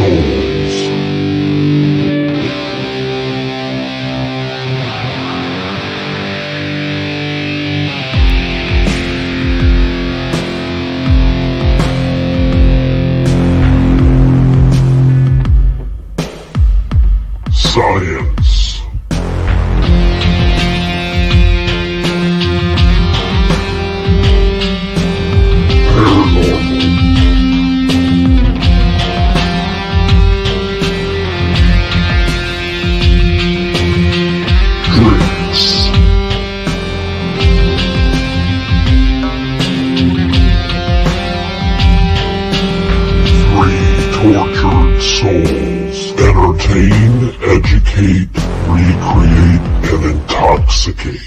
souls. Science. Paranormal. Drinks. Three tortured souls. Entertain, educate, recreate, and intoxicate.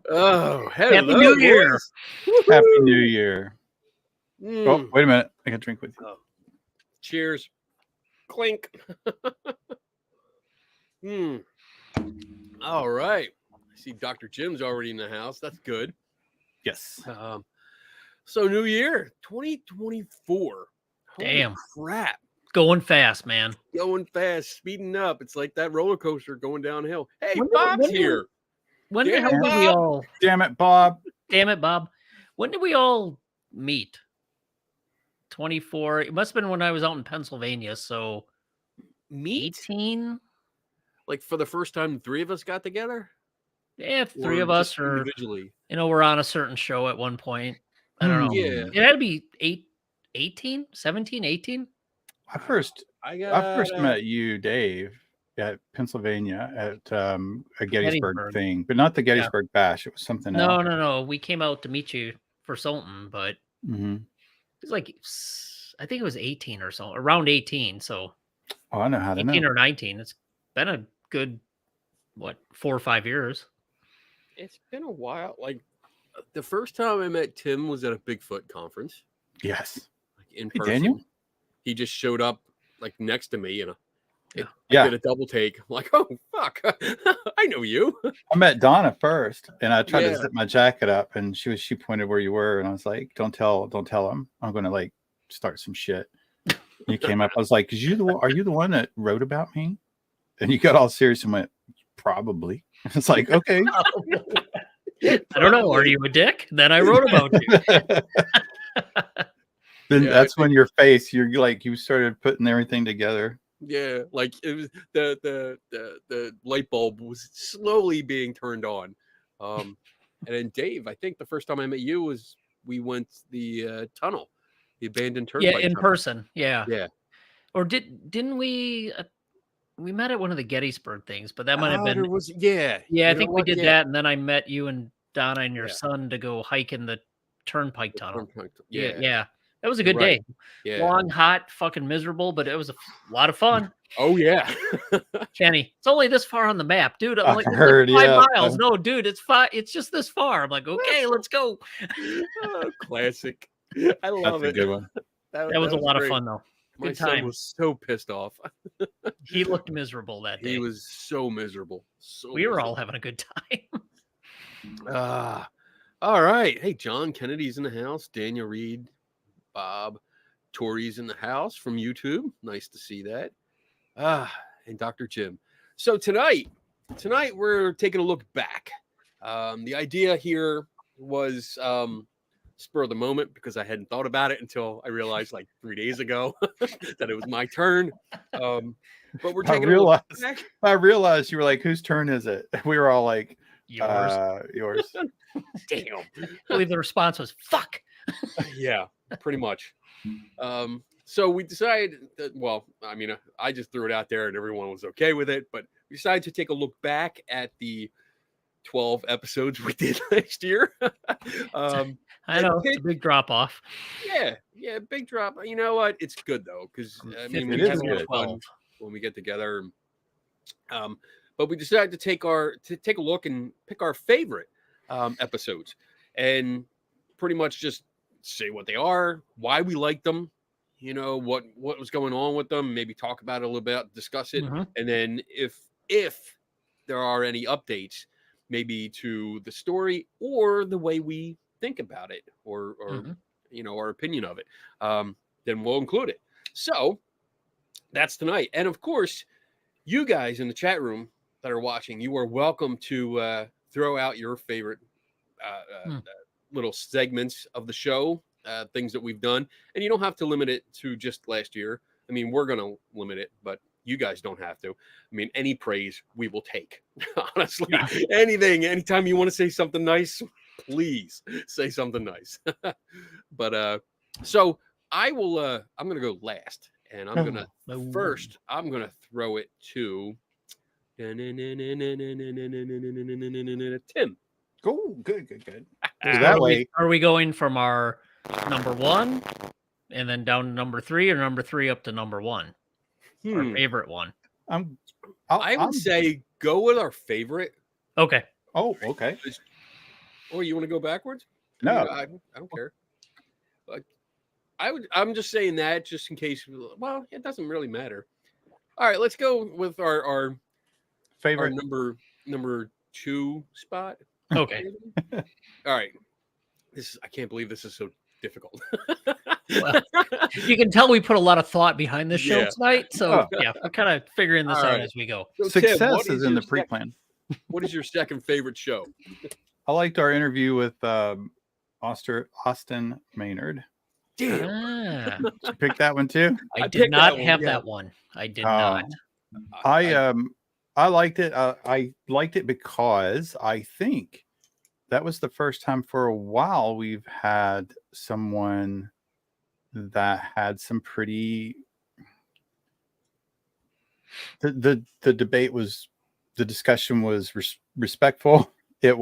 Oh, hello, Happy New Year. boys. Happy New Year. Mm. Oh, wait a minute. I got a drink with you. Oh. Cheers. Clink. All right. I see Dr. Jim's already in the house. That's good. Yes. So New Year 2024. Holy Damn. crap. Going fast, man. Going fast, speeding up. It's like that roller coaster going downhill. Hey, When did- Bob's when did- here. When Damn the hell it, did we Bob. all? Damn it, Bob. Damn it, Bob. When did we all meet? 24. It must have been when I was out in Pennsylvania. So Meet? 18. Like for the first time, the three of us got together? Yeah, three Or of us just are. individually. We're on a certain show at one point. I don't know. Yeah. It had to be 18, 17, 18. I first I got met you, Dave, at Pennsylvania at a Gettysburg, Gettysburg. thing, but not the Gettysburg Bash. It was something No, else. no. We came out to meet you for something, but Mm-hmm. it was like, I think it was 18 or so, around 18. So Oh, I know how to 18 know. or 19. It's been a good, 4 or 5 years. It's been a while. Like the first time I met Tim was at a Bigfoot conference, Yes. like in Hey, person. Daniel? He just showed up like next to me and I Yeah. did a double take. I'm like, oh fuck, I know you. I met Donna first, and I tried Yeah. to zip my jacket up, and she pointed where you were, and I was like, "Don't tell him. I'm going to like start some shit." You came up. I was like, are you the one that wrote about me?" And you got all serious and went, "Probably." It's like, okay. I don't know. Are you a dick? Then I wrote about you. Then Yeah, I that's when your face, you're like, you started putting everything together. Yeah, like it was the light bulb was slowly being turned on. And then Dave, I think the first time I met you was we went the tunnel, the abandoned turnpike. Yeah, in tunnel. person. Yeah. Yeah. Or didn't we? We met at one of the Gettysburg things, but that might have been. There was yeah. Yeah, I You know think we what? did Yeah. that, and then I met you and Donna and your Yeah. son to go hike in the turnpike The tunnel. turnpike tu- Yeah, Yeah. yeah. That was a good Right. day. Yeah. Long, hot, fucking miserable, but it was a lot of fun. Oh yeah. Kenny, it's only this far on the map, dude. I'm I like, it's heard, like 5 yeah. miles. No, dude, it's 5. It's just this far. I'm like, okay, let's go. Oh, classic. I love That's a it. good one. That was a lot of great. fun, though. My Good son time. was so pissed off. He looked miserable that day. He was so miserable. So We were all miserable. having a good time. All right. Hey, John Kennedy's in the house. Daniel Reed, Bob, Tori's in the house from YouTube. Nice to see that. And Dr. Jim. So tonight we're taking a look back. The idea here was spur of the moment because I hadn't thought about it until I realized like 3 days ago that it was my turn. But we're taking a look back. I realized you were like, whose turn is it? We were all like, Yours. yours. Damn. I believe the response was fuck. Yeah, pretty much. So we decided that, well, I mean, I just threw it out there and everyone was okay with it, but we decided to take a look back at the 12 episodes we did last year. I know, it's a big drop off. Yeah, big drop. You know what? It's good though, because I mean, we It is have a lot of good. fun when we get together. But we decided to take a look and pick our favorite episodes, and pretty much just say what they are, why we like them, you know, what was going on with them, maybe talk about it a little bit, discuss it, Mhm. and then if there are any updates, maybe to the story or the way we think about it, or Mhm. you know, our opinion of it. then we'll include it. So that's tonight. And of course, you guys in the chat room that are watching, you are welcome to throw out your favorite little segments of the show, things that we've done. And you don't have to limit it to just last year. I mean, we're going to limit it, but you guys don't have to. I mean, any praise we will take. Honestly, anything, anytime you want to say something nice, please say something nice. But so I will, I'm going to go last. And I'm going to, first, I'm going to throw it to Tim. Cool. Good. That way, are we going from our number 1 and then down to number 3, or number 3 up to number 1? Our favorite one. I would say go with our favorite. Okay. Oh, okay. Or you want to go backwards? No, I don't care. But I'm just saying that just in case. Well, it doesn't really matter. All right, let's go with our favorite number 2 spot. Okay. All right. I can't believe this is so difficult. Well, you can tell we put a lot of thought behind this show Yeah. tonight. So yeah, we're kind of figuring this All out right. as we go. So, Tim, success what is in the your pre-plan. What is your second favorite show? I liked our interview with Austin Maynard. Damn. Ah, Did you pick that one too? I I did picked not that one, have yeah. that one. I did not. I liked it. I liked it because I think that was the first time for a while we've had someone that had some pretty. The debate was, the discussion was respectful. It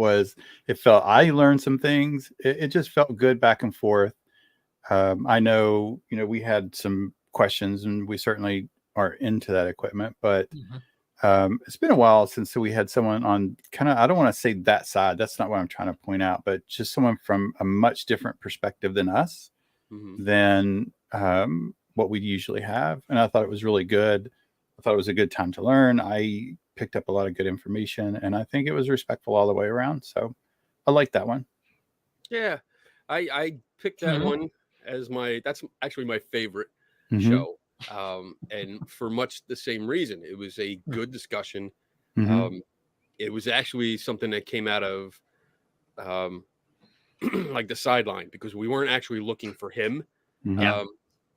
felt, I learned some things. It just felt good back and forth. I know, we had some questions and we certainly are into that equipment, but it's been a while since we had someone on kind of, I don't want to say that side. That's not what I'm trying to point out, but just someone from a much different perspective than us, than what we usually have. And I thought it was really good. I thought it was a good time to learn. I picked up a lot of good information, and I think it was respectful all the way around. So I like that one. Yeah, I picked that one as that's actually my favorite Mhm. show. And for much the same reason. It was a good discussion. Mhm. It was actually something that came out of like the sideline, because we weren't actually looking for him. Mhm.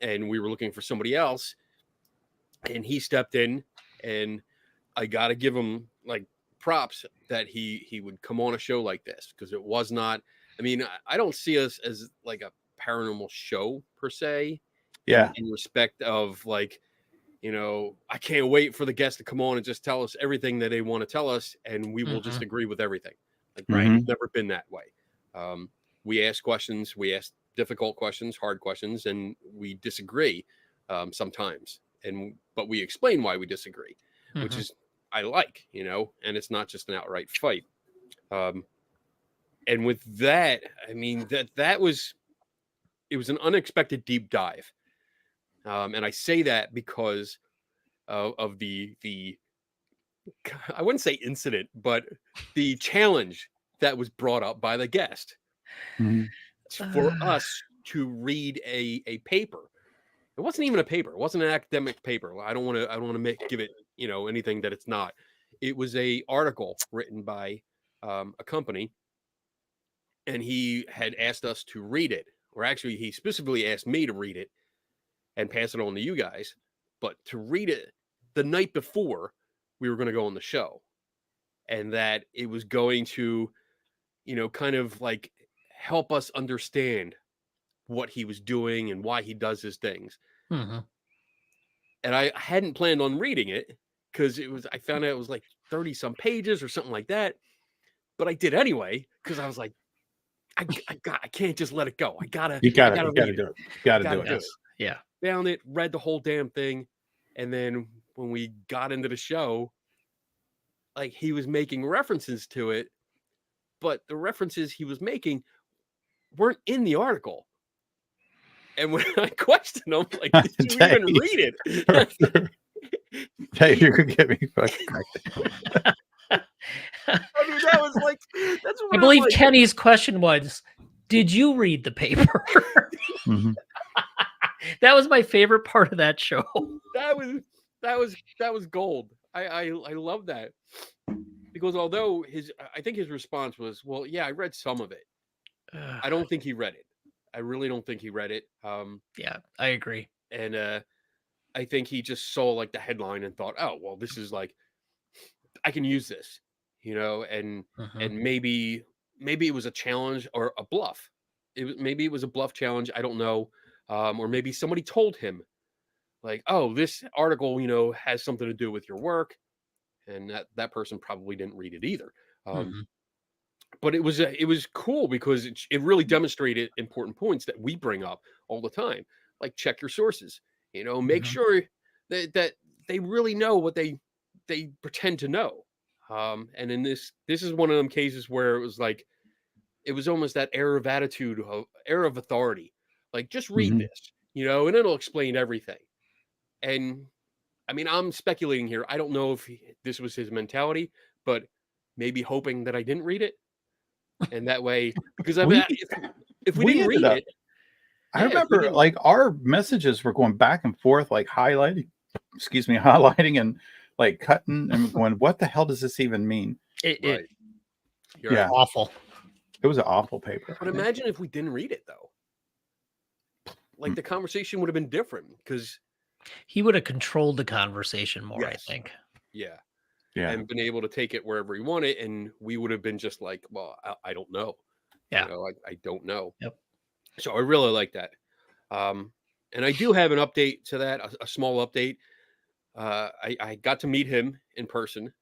And we were looking for somebody else, and he stepped in, and I got to give him like props that he would come on a show like this, because it was not, I mean, I don't see us as like a paranormal show per se. Yeah. In respect of like, I can't wait for the guest to come on and just tell us everything that they want to tell us, and we will just agree with everything. Like, right? It's never been that way. We ask questions, we ask difficult questions, hard questions, and we disagree sometimes. But we explain why we disagree, which is I like, and it's not just an outright fight. And with that, I mean it was an unexpected deep dive. And I say that because of the I wouldn't say incident, but the challenge that was brought up by the guest for us to read a paper. It wasn't even a paper. It wasn't an academic paper. I don't want to give it, anything that it's not. It was a article written by a company, and he had asked us to read it, or actually he specifically asked me to read it and pass it on to you guys, but to read it the night before we were going to go on the show, and that it was going to, kind of like help us understand what he was doing and why he does his things. And I hadn't planned on reading it, because I found out it was like 30 some pages or something like that, but I did anyway, because I was like, I can't just let it go. You gotta do it. You gotta do it. Yeah. Found it, read the whole damn thing, and then when we got into the show, like, he was making references to it, but the references he was making weren't in the article. And when I questioned him, like, did you even read it? Hey, you're gonna get me fucking cracked. I mean, that was like, that's what I believe like. Kenny's question was, did you read the paper? That was my favorite part of that show. That was gold. I love that, because although I think his response was, well, yeah, I read some of it. I don't think he read it. I really don't think he read it. Yeah, I agree. And I think he just saw like the headline and thought, oh, well, this is like, I can use this, and maybe it was a challenge or a bluff. Maybe it was a bluff challenge. I don't know. Or maybe somebody told him like, oh, this article, has something to do with your work. And that person probably didn't read it either. But it was cool because it really demonstrated important points that we bring up all the time. Like, check your sources, make sure that they really know what they pretend to know. And in this is one of them cases where it was like, it was almost that air of attitude, air of authority. Like, just read this, and it'll explain everything. And I mean, I'm speculating here. I don't know if this was his mentality, but maybe hoping that I didn't read it. And that way, because I mean, if we didn't read it, I remember like our messages were going back and forth, like highlighting and like cutting and going, what the hell does this even mean? Right. Yeah, awful. It was an awful paper. But imagine if we didn't read it, though. Like, the conversation would have been different, because he would have controlled the conversation more, yes. I think. Yeah. And been able to take it wherever he wanted, and we would have been just like, well, I don't know. Yeah. I don't know. Yep. So I really like that. And I do have an update to that, a small update. I got to meet him in person.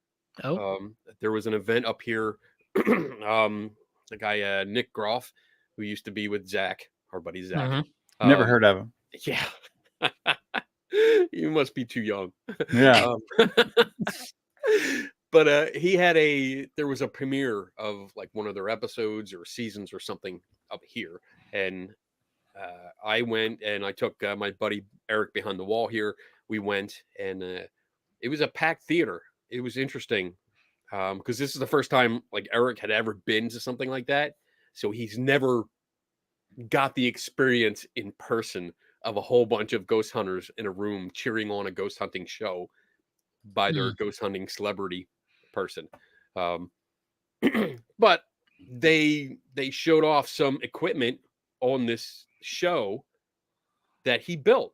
Oh. There was an event up here. The guy, Nick Groff, who used to be with Zach, our buddy Zach. Never heard of him. Yeah. You must be too young. Yeah. But there was a premiere of like one of their episodes or seasons or something up here. And I went and I took my buddy Eric behind the wall here. We went, and it was a packed theater. It was interesting because this is the first time like Eric had ever been to something like that. So he's never got the experience in person of a whole bunch of ghost hunters in a room cheering on a ghost hunting show by their ghost hunting celebrity person. But they showed off some equipment on this show that he built,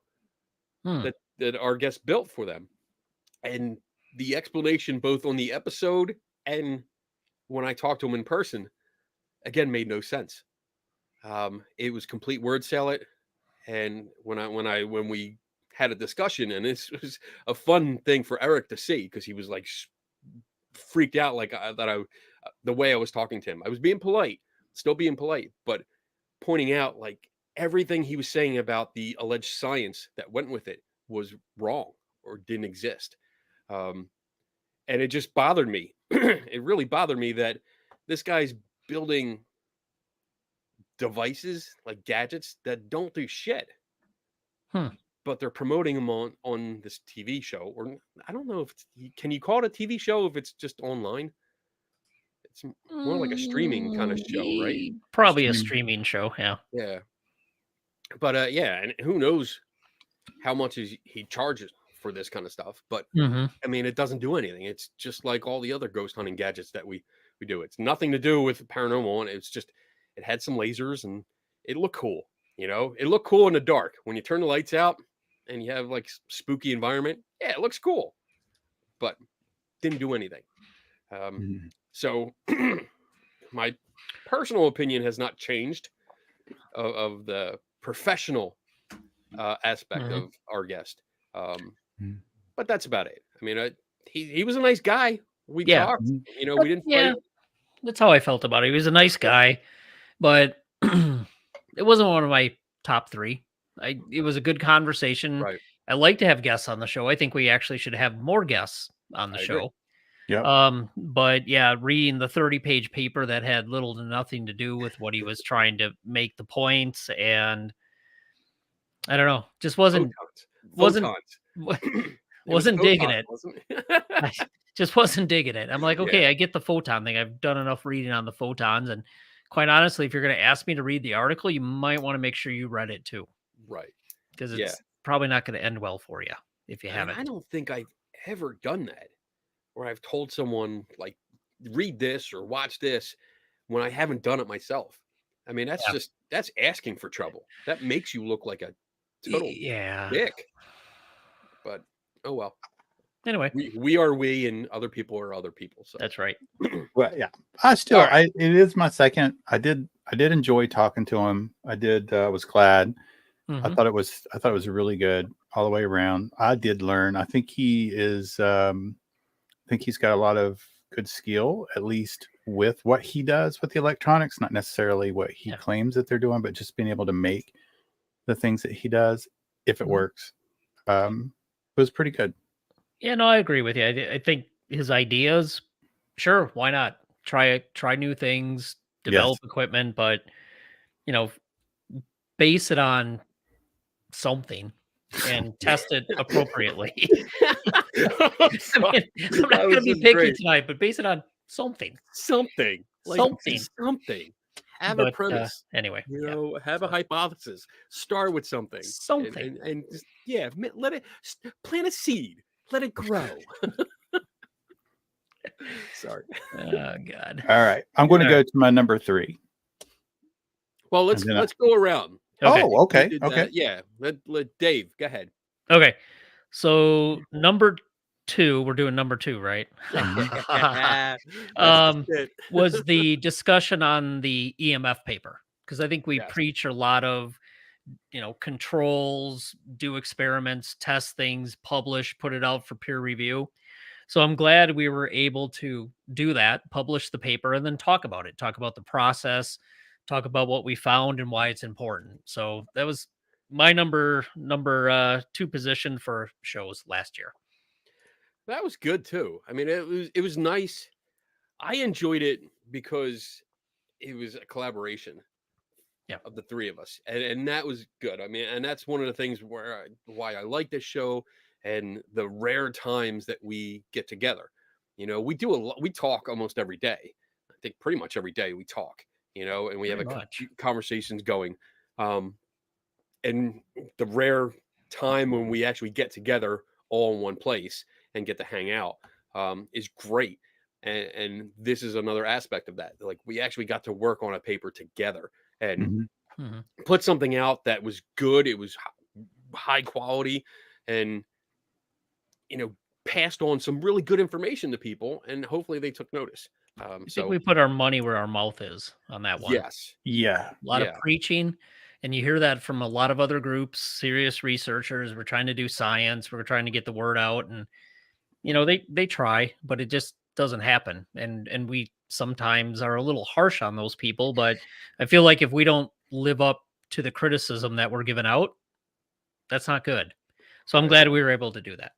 that our guest built for them. And the explanation both on the episode and when I talked to him in person, again, made no sense. It was complete word salad. And when we had a discussion, and this was a fun thing for Eric to see, because he was like freaked out, like the way I was talking to him. I was being polite, still being polite, but pointing out like everything he was saying about the alleged science that went with it was wrong or didn't exist. And it just bothered me. It really bothered me that this guy's building devices, like gadgets that don't do shit. But they're promoting them on this TV show. Or I don't know if can you call it a TV show if it's just online? It's more like a streaming kind of show, right? Probably a streaming show, yeah. Yeah. But yeah, and who knows how much he charges for this kind of stuff. But I mean, it doesn't do anything. It's just like all the other ghost hunting gadgets that we do. It's nothing to do with paranormal, and it's just, it had some lasers and it looked cool. It looked cool in the dark. When you turn the lights out and you have like spooky environment, yeah, it looks cool, but didn't do anything. So my personal opinion has not changed of the professional aspect of our guest. But that's about it. I mean, he was a nice guy. We talked, we didn't fight. That's how I felt about it. He was a nice guy, but it wasn't one of my top three. It was a good conversation. Right. I like to have guests on the show. I think we actually should have more guests on the show. Yeah. But yeah, reading the 30-page paper that had little to nothing to do with what he was trying to make the points, and I don't know, just wasn't digging it. I just wasn't digging it. I'm like, okay, I get the photon thing. I've done enough reading on the photons, and quite honestly, if you're going to ask me to read the article, you might want to make sure you read it too. Right. because Yeah. it's probably not going to end well for you if you And haven't. I don't think I've ever done that where I've told someone like read this or watch this when I haven't done it myself. I mean, that's Yeah. just that's asking for trouble. That makes you look like a total Yeah. dick. But oh well. Anyway, We are we and other people are other people. So that's right. Well, yeah, I still, All right. it is my second. I did enjoy talking to him. I did, was glad. I Mhm. thought it was really good all the way around. I did learn. I think he is, I think he's got a lot of good skill, at least with what he does with the electronics, not necessarily what he Yeah. claims that they're doing, but just being able to make the things that he does, if it Mhm. works. It was pretty good. Yeah, no, I agree with you. I think his ideas, sure, why not? Try new things, develop equipment, but you know, base it on something and test it appropriately. I Sorry. mean, I'm not That going to was be just picky great. tonight, but base it on something. Something. Like Something. something. Have a But premise. anyway, You yeah, know, have a so- hypothesis. Start with something. something. And just, yeah, let it plant a seed. Let it grow. Sorry. Oh God. All right. I'm going to All go to my number 3. Well, let's And then I- go around. Okay. Oh, okay. You did Okay. that. Yeah. Let Dave go ahead. Okay. So number 2, we're doing number 2, right? That's Um, just it. was the discussion on the EMF paper, because I think we Yes. preach a lot of, controls, do experiments, test things, publish, put it out for peer review. So I'm glad we were able to do that, publish the paper, and then talk about it, talk about the process, talk about what we found and why it's important. So that was my number 2 position for shows last year. That was good too. I mean, it was nice. I enjoyed it because it was a collaboration Yeah. of the three of us, and that was good. I mean, and that's one of the things why I like this show and the rare times that we get together. You know, we do a lot. We talk almost every day. I think pretty much every day we talk. You know, and we have Pretty much. conversations going. And the rare time when we actually get together all in one place and get to hang out is great. And this is another aspect of that. Like we actually got to work on a paper together and Mhm. Mhm. put something out that was good. It was high quality and, passed on some really good information to people. And hopefully they took notice. I think So we put our money where our mouth is on that one. yes, Yeah. A lot Yeah. of preaching, and you hear that from a lot of other groups, serious researchers. We're trying to do science, we're trying to get the word out, and they try, but it just doesn't happen. And we sometimes are a little harsh on those people, but I feel like if we don't live up to the criticism that we're giving out, that's not good. So I'm glad we were able to do that.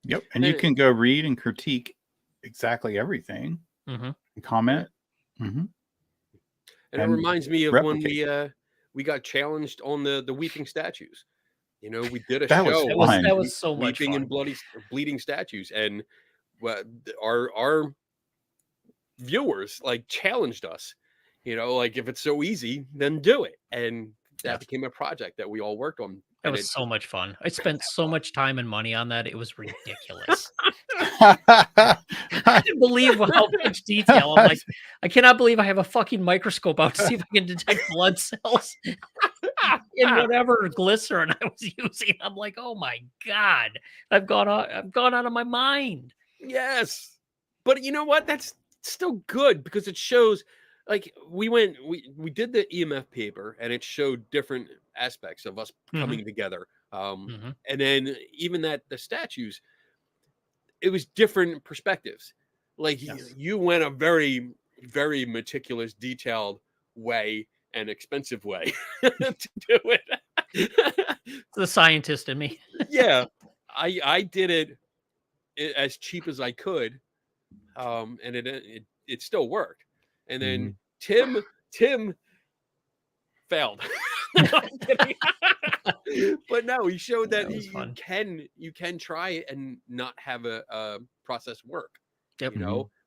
Yep. And you And- can go read and critique exactly everything Hmm. and comment. Mm-hmm. And it And reminds me of replicate. when we got challenged on the weeping statues. We did a That was show. fun. That was so much weeping fun. and bleeding statues, and our viewers like challenged us. Like if it's so easy, then do it. And that Yeah. became a project that we all worked on. That And was so much fun. I spent so much time and money on that. It was ridiculous. I I didn't believe how much detail. I'm like, I cannot believe I have a fucking microscope out to see if I can detect blood cells in whatever glycerin I was using. I'm like, oh my God, I've gone out of my mind. Yes. But you know what? That's still good because it shows like we did the EMF paper and it showed different aspects of us coming together. Mhm. And then even the statues, it was different perspectives. Like Yes. you went a very, very meticulous, detailed way and expensive way to do it. The scientist in me. Yeah. I did it as cheap as I could. And it still worked. And then Tim failed. No, I'm kidding. But no, he showed that, That was fun. you can try it and not have a process work. Yep.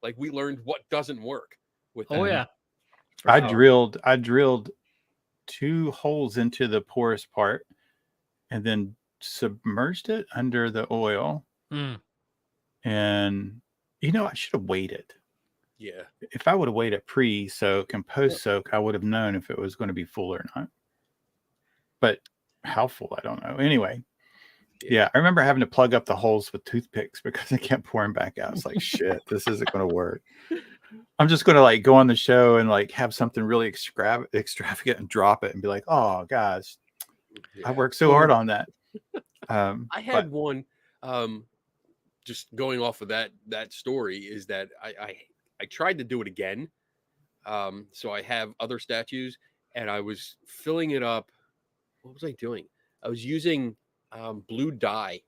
Like we learned what doesn't work with Oh that. yeah. For I sure. drilled 2 holes into the porous part and then submerged it under the oil. Mm. And I should have waited. Yeah. If I would have waited pre-soak and post-soak, I would have known if it was going to be full or not. But how full, I don't know. Anyway, yeah, I remember having to plug up the holes with toothpicks because I kept pouring back out. It's like, shit, this isn't going to work. I'm just going to like go on the show and like have something really extravagant and drop it and be like, oh gosh, I worked so hard on that. I had one, just going off of that story, is that I tried to do it again. So I have other statues and I was filling it up. What was I doing? I was using blue dye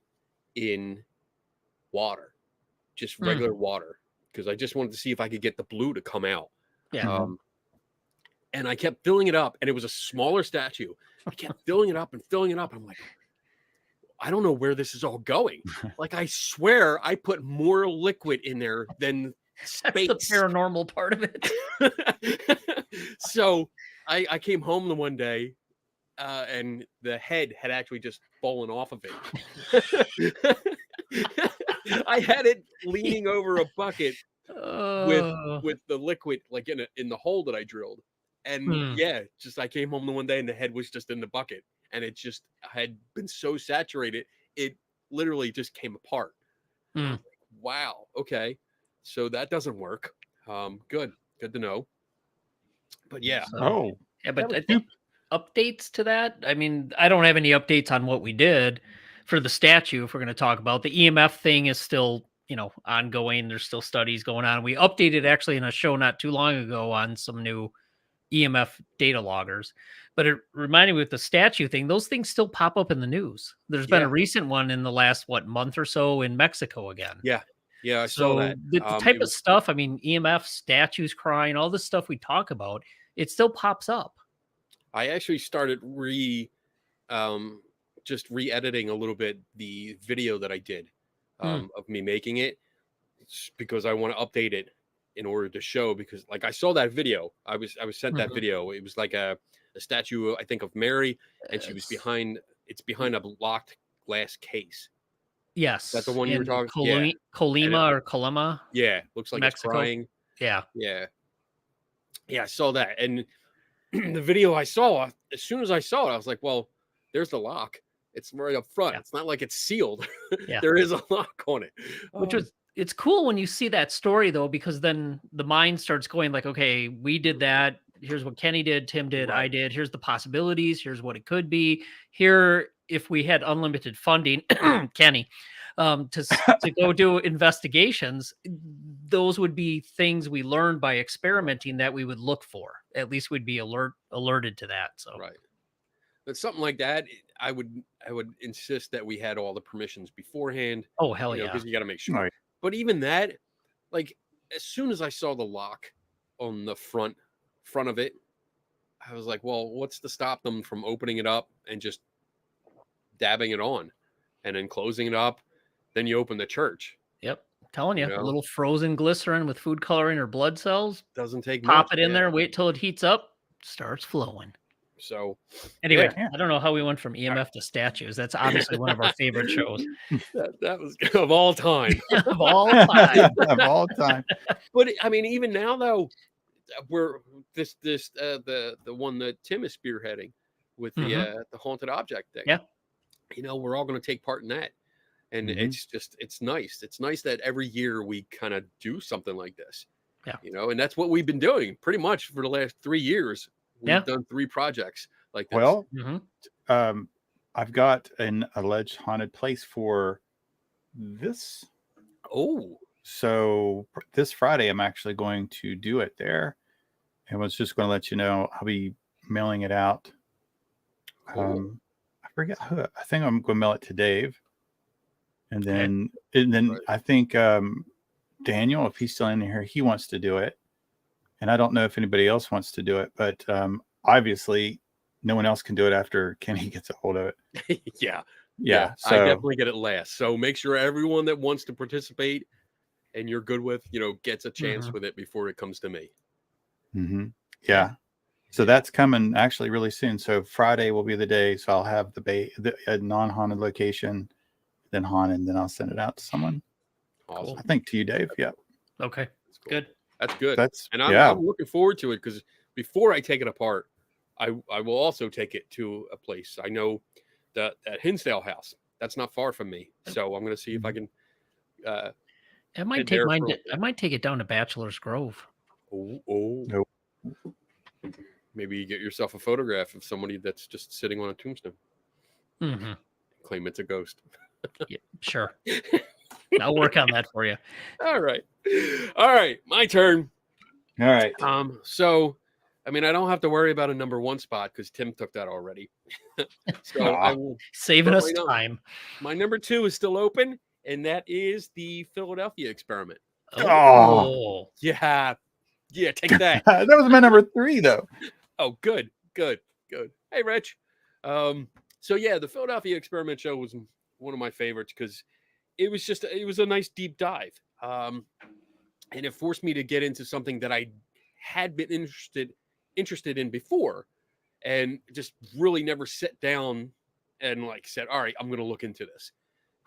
in water, just regular water, because I just wanted to see if I could get the blue to come out. Yeah. And I kept filling it up, and it was a smaller statue. I kept filling it up and filling it up. I'm like, I don't know where this is all going. Like, I swear I put more liquid in there than space. That's the paranormal part of it. So I came home the one day, and the head had actually just fallen off of it. I had it leaning over a bucket with the liquid, like in the hole that I drilled. And just I came home the one day and the head was just in the bucket, and it just had been so saturated it literally just came apart. Like, wow, okay, so that doesn't work. Good to know. But yeah, but I think updates to that. I mean, I don't have any updates on what we did for the statue. If we're going to talk about the EMF thing, is still ongoing. There's still studies going on. We updated actually in a show not too long ago on some new EMF data loggers, but it reminded me with the statue thing, those things still pop up in the news. There's been a recent one in the last month or so in Mexico again. I saw that. The type of stuff, I mean, EMF, statues crying, all this stuff we talk about, it still pops up. I actually started just re-editing a little bit the video that I did of me making it, because I want to update it in order to show, because like I saw that video, I was sent that video. It was like a statue, I think, of Mary, and she was behind a locked glass case. Yes. Is that the one you were talking? Colima or Colima? Yeah, looks like Mexico. It's crying. Yeah, I saw that, and the video I saw, as soon as I saw it, I was like, well, there's the lock. It's right up front. It's not like it's sealed. There is a lock on it. It's cool when you see that story, though, because then the mind starts going like, okay, we did that. Here's what Kenny did, Tim did, I did. Here's the possibilities. Here's what it could be. Here, if we had unlimited funding, Kenny, to go do investigations, those would be things we learned by experimenting that we would look for. At least we'd be alerted to that. So but something like that, I would insist that we had all the permissions beforehand. Oh, hell yeah, because you got to make sure. Right. But even that, like, as soon as I saw the lock on the front of it, I was like, well, what's to stop them from opening it up and just dabbing it on and then closing it up? Then you open the church. Yep. I'm telling you, a little frozen glycerin with food coloring or blood cells. Doesn't take Pop much, it in there, wait till it heats up, starts flowing. So anyway, I don't know how we went from EMF to statues. That's obviously one of our favorite shows. That was of all time. Of all time. Of all time. But I mean, even now though, we're the one that Tim is spearheading with the haunted object thing. Yeah. We're all going to take part in that. And it's nice. It's nice that every year we kind of do something like this. Yeah. And that's what we've been doing pretty much for the last 3 years. We've done 3 projects like this. Well, I've got an alleged haunted place for this. Oh. So this Friday, I'm actually going to do it there. And was just going to let you know, I'll be mailing it out. Cool. I forget who. I think I'm going to mail it to Dave. And then I think Daniel, if he's still in here, he wants to do it. And I don't know if anybody else wants to do it, but obviously no one else can do it after Kenny gets a hold of it. Yeah. So I definitely get it last. So make sure everyone that wants to participate and you're good with, gets a chance with it before it comes to me. Yeah. So that's coming actually really soon. So Friday will be the day. So I'll have a non-haunted location, then haunted, and then I'll send it out to someone. Awesome. I think to you, Dave. Yeah. Okay. That's cool. Good. That's good. That's And yeah. I'm looking forward to it because before I take it apart, I will also take it to a place. I know that Hinsdale house. That's not far from me. So I'm going to see if I can. I might And take there mine. for- I might take it down to Bachelor's Grove. Oh. Nope. Maybe you get yourself a photograph of somebody that's just sitting on a tombstone. Mm-hmm. Claim it's a ghost. Yeah, sure. I'll work on that for you. All right. My turn. All right. So, I mean, I don't have to worry about a number one spot because Tim took that already. So I will. Saving But us why not? time. My number two is still open, and that is the Philadelphia experiment. Oh, Yeah, take that. That was my number 3, though. Oh, good. Hey, Rich. So yeah, the Philadelphia experiment show was one of my favorites because it was a nice deep dive. And it forced me to get into something that I had been interested in before, and just really never sat down and like said, all right, I'm going to look into this,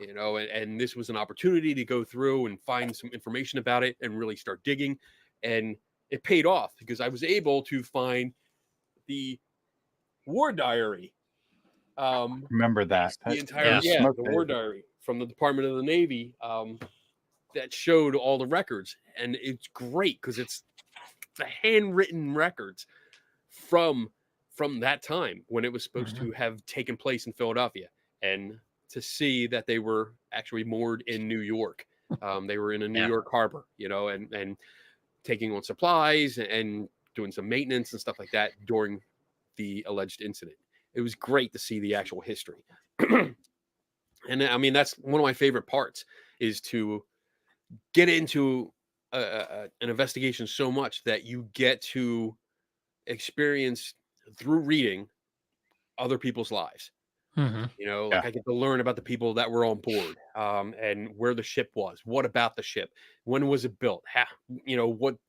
and this was an opportunity to go through and find some information about it and really start digging. And it paid off because I was able to find the war diary. Remember that. The entire the war diary from the Department of the Navy that showed all the records, and it's great because it's the handwritten records from that time when it was supposed to have taken place in Philadelphia, and to see that they were actually moored in New York. They were in a New York harbor, and taking on supplies and doing some maintenance and stuff like that during the alleged incident. It was great to see the actual history. And I mean, that's one of my favorite parts, is to get into an investigation so much that you get to experience through reading other people's lives. Mm-hmm. I get to learn about the people that were on board, and where the ship was, what about the ship, when was it built, how,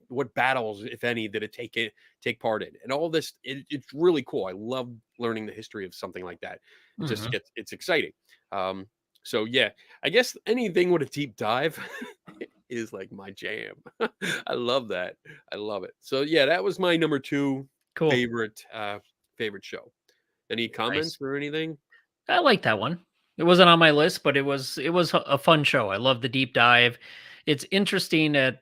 what battles, if any, did it take part in, and all this. It's really cool. I love learning the history of something like that. It just it's exciting. So yeah, I guess anything with a deep dive is like my jam. I love that. I love it. So yeah, that was my number 2 Cool. favorite show. Any comments or anything? I like that one. It wasn't on my list, but it was a fun show. I love the deep dive. It's interesting that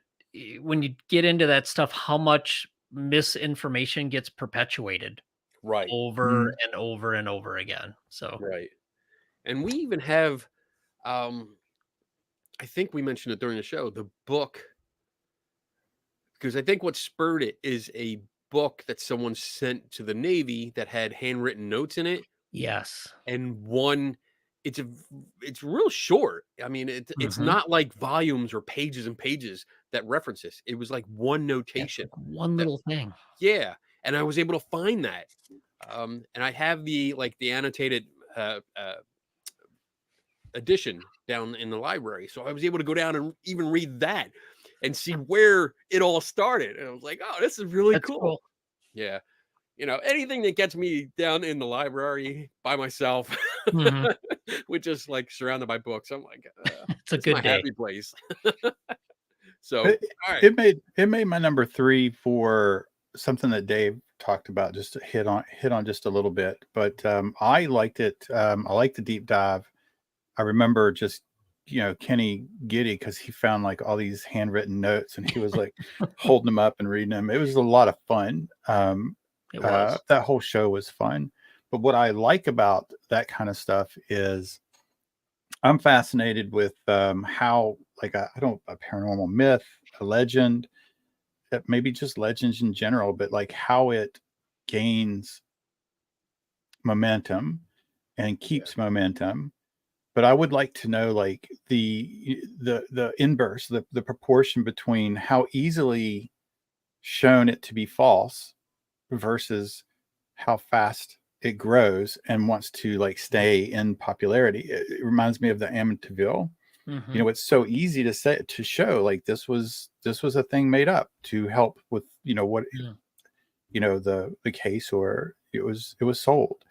when you get into that stuff, how much misinformation gets perpetuated Right. over and over and over again. So Right. And we even have, I think we mentioned it during the show, the book, because I think what spurred it is a book that someone sent to the Navy that had handwritten notes in it. yes. And it's real short. I mean, it's not like volumes or pages and pages that reference this. It was like one notation. One little thing. Yeah. And I was able to find that. And I have the annotated edition down in the library. So I was able to go down and even read that and see where it all started. And I was like, oh, this is really cool. Yeah. Anything that gets me down in the library by myself, which is like surrounded by books, I'm like, it's a good day. Happy place. So It, all right. it made my number 3 for something that Dave talked about, just to hit on just a little bit. But I liked it. I liked the deep dive. I remember just Kenny giddy because he found like all these handwritten notes, and he was like holding them up and reading them. It was a lot of fun. That whole show was fun. But what I like about that kind of stuff is I'm fascinated with how, like, a paranormal myth, a legend, maybe just legends in general, but like how it gains momentum and keeps momentum. But I would like to know, like, the inverse, the proportion between how easily shown it to be false versus how fast it grows and wants to like stay in popularity. It reminds me of the Amityville. It's so easy to show like this was a thing made up to help with what the case, or it was sold.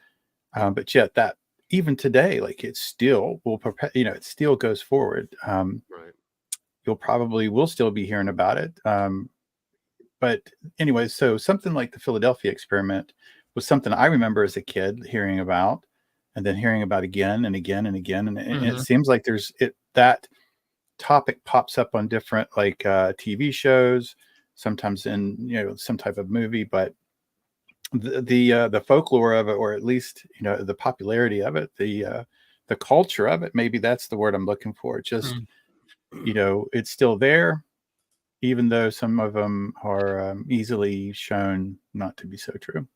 But yet that even today, like it still will it still goes forward. Right. We'll still be hearing about it. But anyway, so something like the Philadelphia experiment was something I remember as a kid hearing about, and then hearing about again and again and again. And it seems like that topic pops up on different TV shows, sometimes in some type of movie, but the folklore of it, or at least the popularity of it, the culture of it, maybe that's the word I'm looking for. Just it's still there, even though some of them are easily shown not to be so true.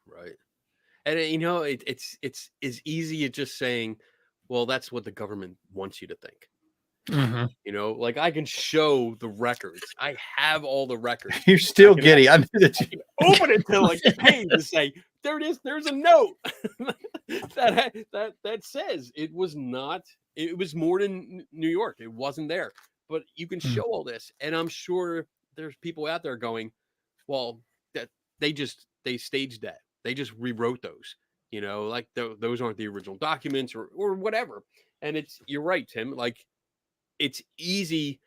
Right. And it's as easy as just saying, well, that's what the government wants you to think. Like I can show the records. I have all the records. You're still giddy. I knew that you open it to like the page to say, there it is. There's a note that says it was more than New York. It wasn't there, but you can show all this. And I'm sure there's people out there going, well, that they staged that. They just rewrote those, like those aren't the original documents or whatever. And you're right, Tim, like, it's easy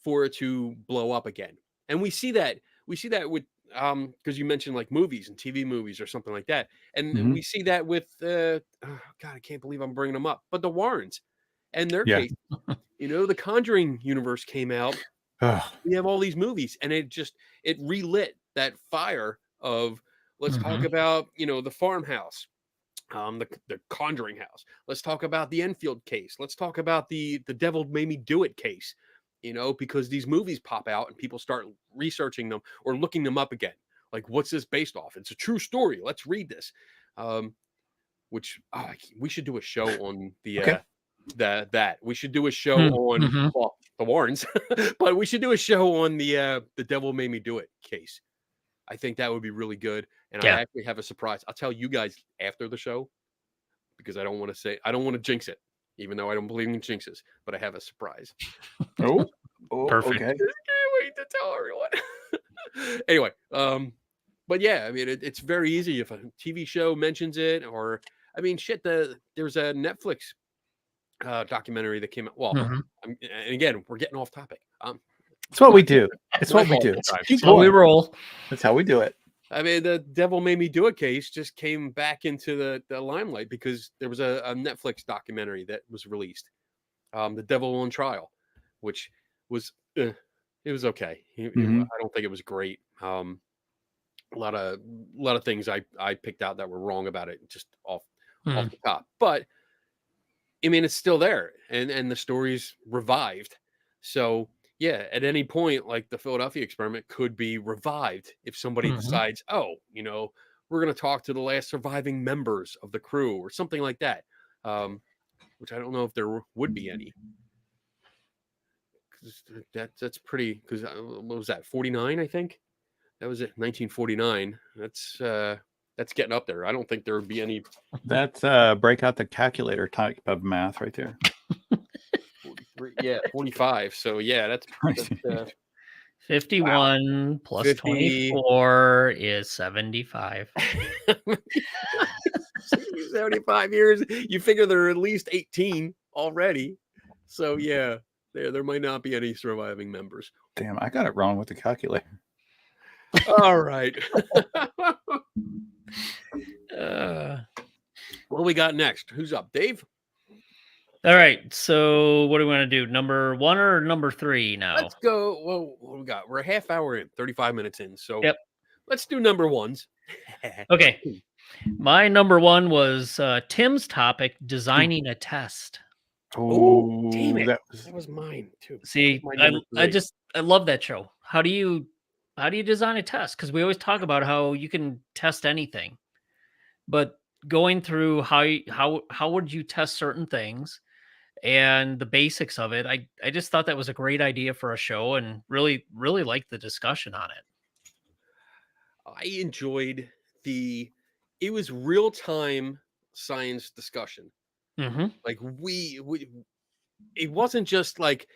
for it to blow up again. And we see that with because you mentioned like movies and TV movies or something like that. And we see that with God, I can't believe I'm bringing them up, but the Warrens and their case, the Conjuring universe came out. We have all these movies, and it relit that fire of let's talk about, the farmhouse. The Conjuring house. Let's talk about the Enfield case. Let's talk about the Devil Made Me Do It case, because these movies pop out and people start researching them or looking them up again. Like, what's this based off? It's a true story. Let's read this. Which we should do a show on that. We should do a show on the Warrens, but we should do a show on the Devil Made Me Do It case. I think that would be really good. And I actually have a surprise. I'll tell you guys after the show, because I don't want to jinx it, even though I don't believe in jinxes, but I have a surprise. Perfect. Okay. I can't wait to tell everyone. Anyway, but yeah, I mean, it's very easy if a TV show mentions it, or, I mean, shit, there's a Netflix documentary that came out. Well, and again, we're getting off topic. It's what we do. It's what we do. That's how we roll. That's how we do it. I mean, the Devil Made Me Do It case just came back into the limelight because there was a Netflix documentary that was released, The Devil on Trial, which was it was okay. I don't think it was great. A lot of things I picked out that were wrong about it, just off the top. But I mean, it's still there, and the story's revived. So yeah, at any point, like the Philadelphia experiment could be revived if somebody decides, we're going to talk to the last surviving members of the crew or something like that. Which I don't know if there would be any. That's pretty, because what was that, 49, I think? That was it, 1949. That's getting up there. I don't think there would be any. That's break out the calculator type of math right there. 45. So yeah, that's 51 plus 50. 24 is 75. 75 years. You figure there are at least 18 already. So yeah, there might not be any surviving members. Damn, I got it wrong with the calculator. All right. What do we got next? Who's up? Dave? All right. So what do we want to do? Number 1 or number 3 now? Let's go. Well, what do we got? We're a half hour in, 35 minutes in. So let's do number 1s. Okay. My number 1 was Tim's topic, designing a test. Oh, damn it. That was mine too. See, I love that show. How do you design a test? Because we always talk about how you can test anything, but going through how would you test certain things and the basics of it, I just thought that was a great idea for a show, and really liked the discussion on it. I enjoyed it was real-time science discussion. Like we it wasn't just like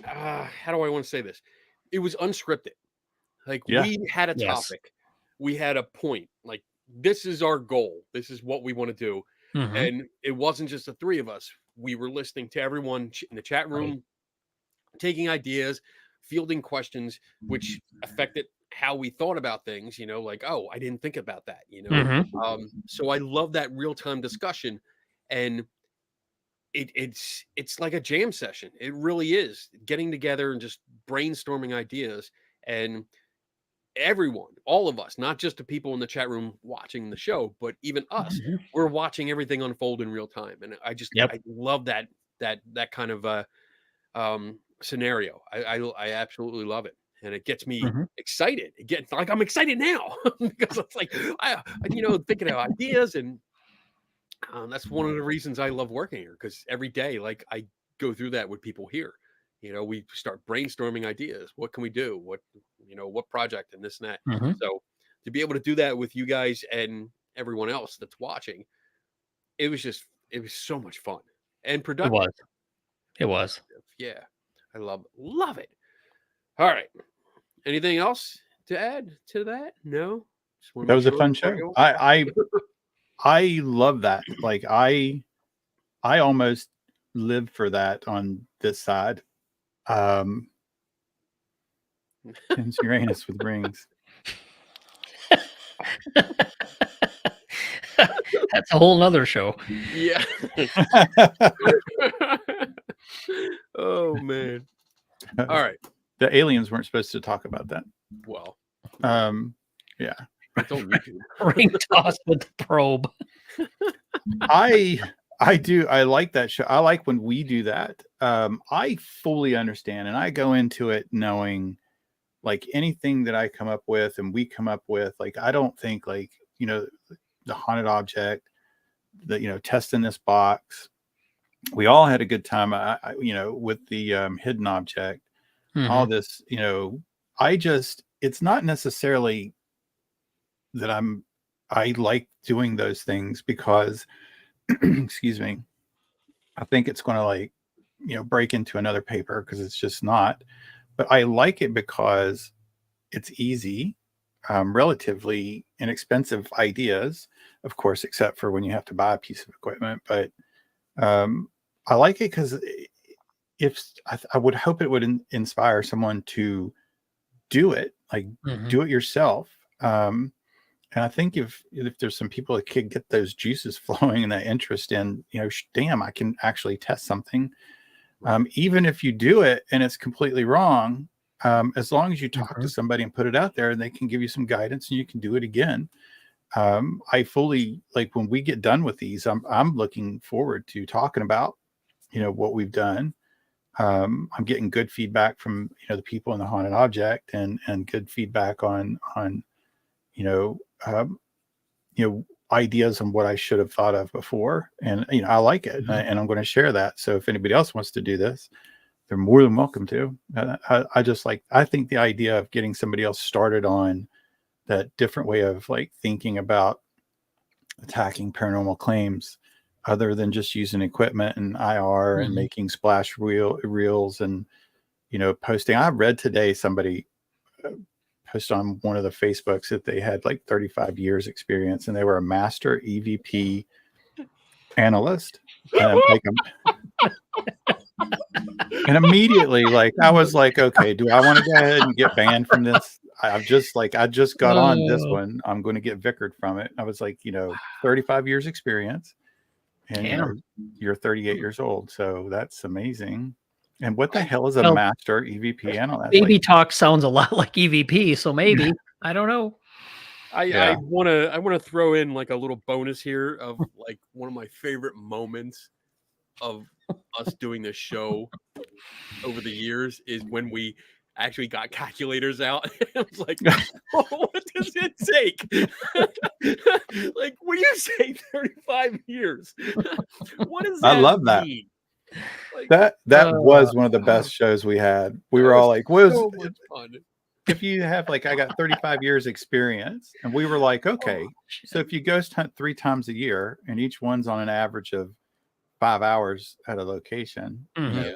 how do I want to say this? It was unscripted. Like we had a topic. we had a point. Like, this is our goal. This is what we want to do. Mhm. And it wasn't just the three of us. We were listening to everyone in the chat room, taking ideas, fielding questions, which affected how we thought about things, you know, like, oh, I didn't think about that, you know. Mhm. So I love that real-time discussion, and it's like a jam session. It really is, getting together and just brainstorming ideas. And everyone, all of us, not just the people in the chat room watching the show, but even us, Mhm. we're watching everything unfold in real time. And Yep. I love that kind of scenario. I absolutely love it, and it gets me Mhm. excited. It gets like I'm excited now because it's like thinking of ideas, and that's one of the reasons I love working here, because every day, like, I go through that with people here. You know, we start brainstorming ideas. What can we do? What project and this and that. Mhm. So to be able to do that with you guys and everyone else that's watching, it was so much fun and It productive. was. It was. Yeah, I love it. All right. Anything else to add to that? No. Just want to That make was a sure fun before I show. go. I love that. Like I almost live for that on this side. Hence Uranus with rings. That's a whole nother show. Yeah. Oh man. All right. The aliens weren't supposed to talk about that. Well, Yeah. it's on YouTube. Ring toss with the probe. I like that show. I like when we do that. I fully understand, and I go into it knowing, like, anything that I come up with and we come up with, like, I don't think, like, the haunted object, testing this box. We all had a good time. With the hidden object, all Mhm. this. It's not necessarily that I like doing those things because, excuse me, I think it's going to, like, break into another paper, because it's just not. But I like it because it's easy, relatively inexpensive ideas, of course, except for when you have to buy a piece of equipment. But I like it because I would hope it would inspire someone to do it, like, Mhm. do it yourself. And I think if there's some people that could get those juices flowing and that interest in, damn, I can actually test something. Even if you do it and it's completely wrong, as long as you talk to Mhm. somebody and put it out there, and they can give you some guidance and you can do it again. I fully, like, when we get done with these, I'm looking forward to talking about, what we've done. I'm getting good feedback from, the people in the haunted object, and good feedback on you know, um, ideas on what I should have thought of before. And, I like it, Mhm. and I'm going to share that. So if anybody else wants to do this, they're more than welcome to. I think the idea of getting somebody else started on that different way of, like, thinking about attacking paranormal claims, other than just using equipment and IR and Mhm. making splash reels and, posting. I read today somebody posted on one of the Facebooks that they had like 35 years experience, and they were a master EVP analyst. And immediately, like, I was like, okay, do I want to go ahead and get banned from this? I just got on this Oh, one. I'm going to get vickered from it. I was like, 35 years experience, and, damn. you're 38 years old. So that's amazing. And what the hell is a Well, master EVP analyst? baby Like, talk sounds a lot like EVP, so maybe. I don't know. I Yeah. want to throw in like a little bonus here of like one of my favorite moments of us doing this show over the years is when we actually got calculators out. I was like, oh, what does it take? Like, when you say 35 years, what does I that love that. mean? Like, That Uh, was one of the best shows we had. We that were all was like, "What is so much fun. if you have, like, I got 35 years experience," and we were like, "Okay, so if you ghost hunt 3 times a year, and each one's on an average of 5 hours at a location, Mhm. Yeah.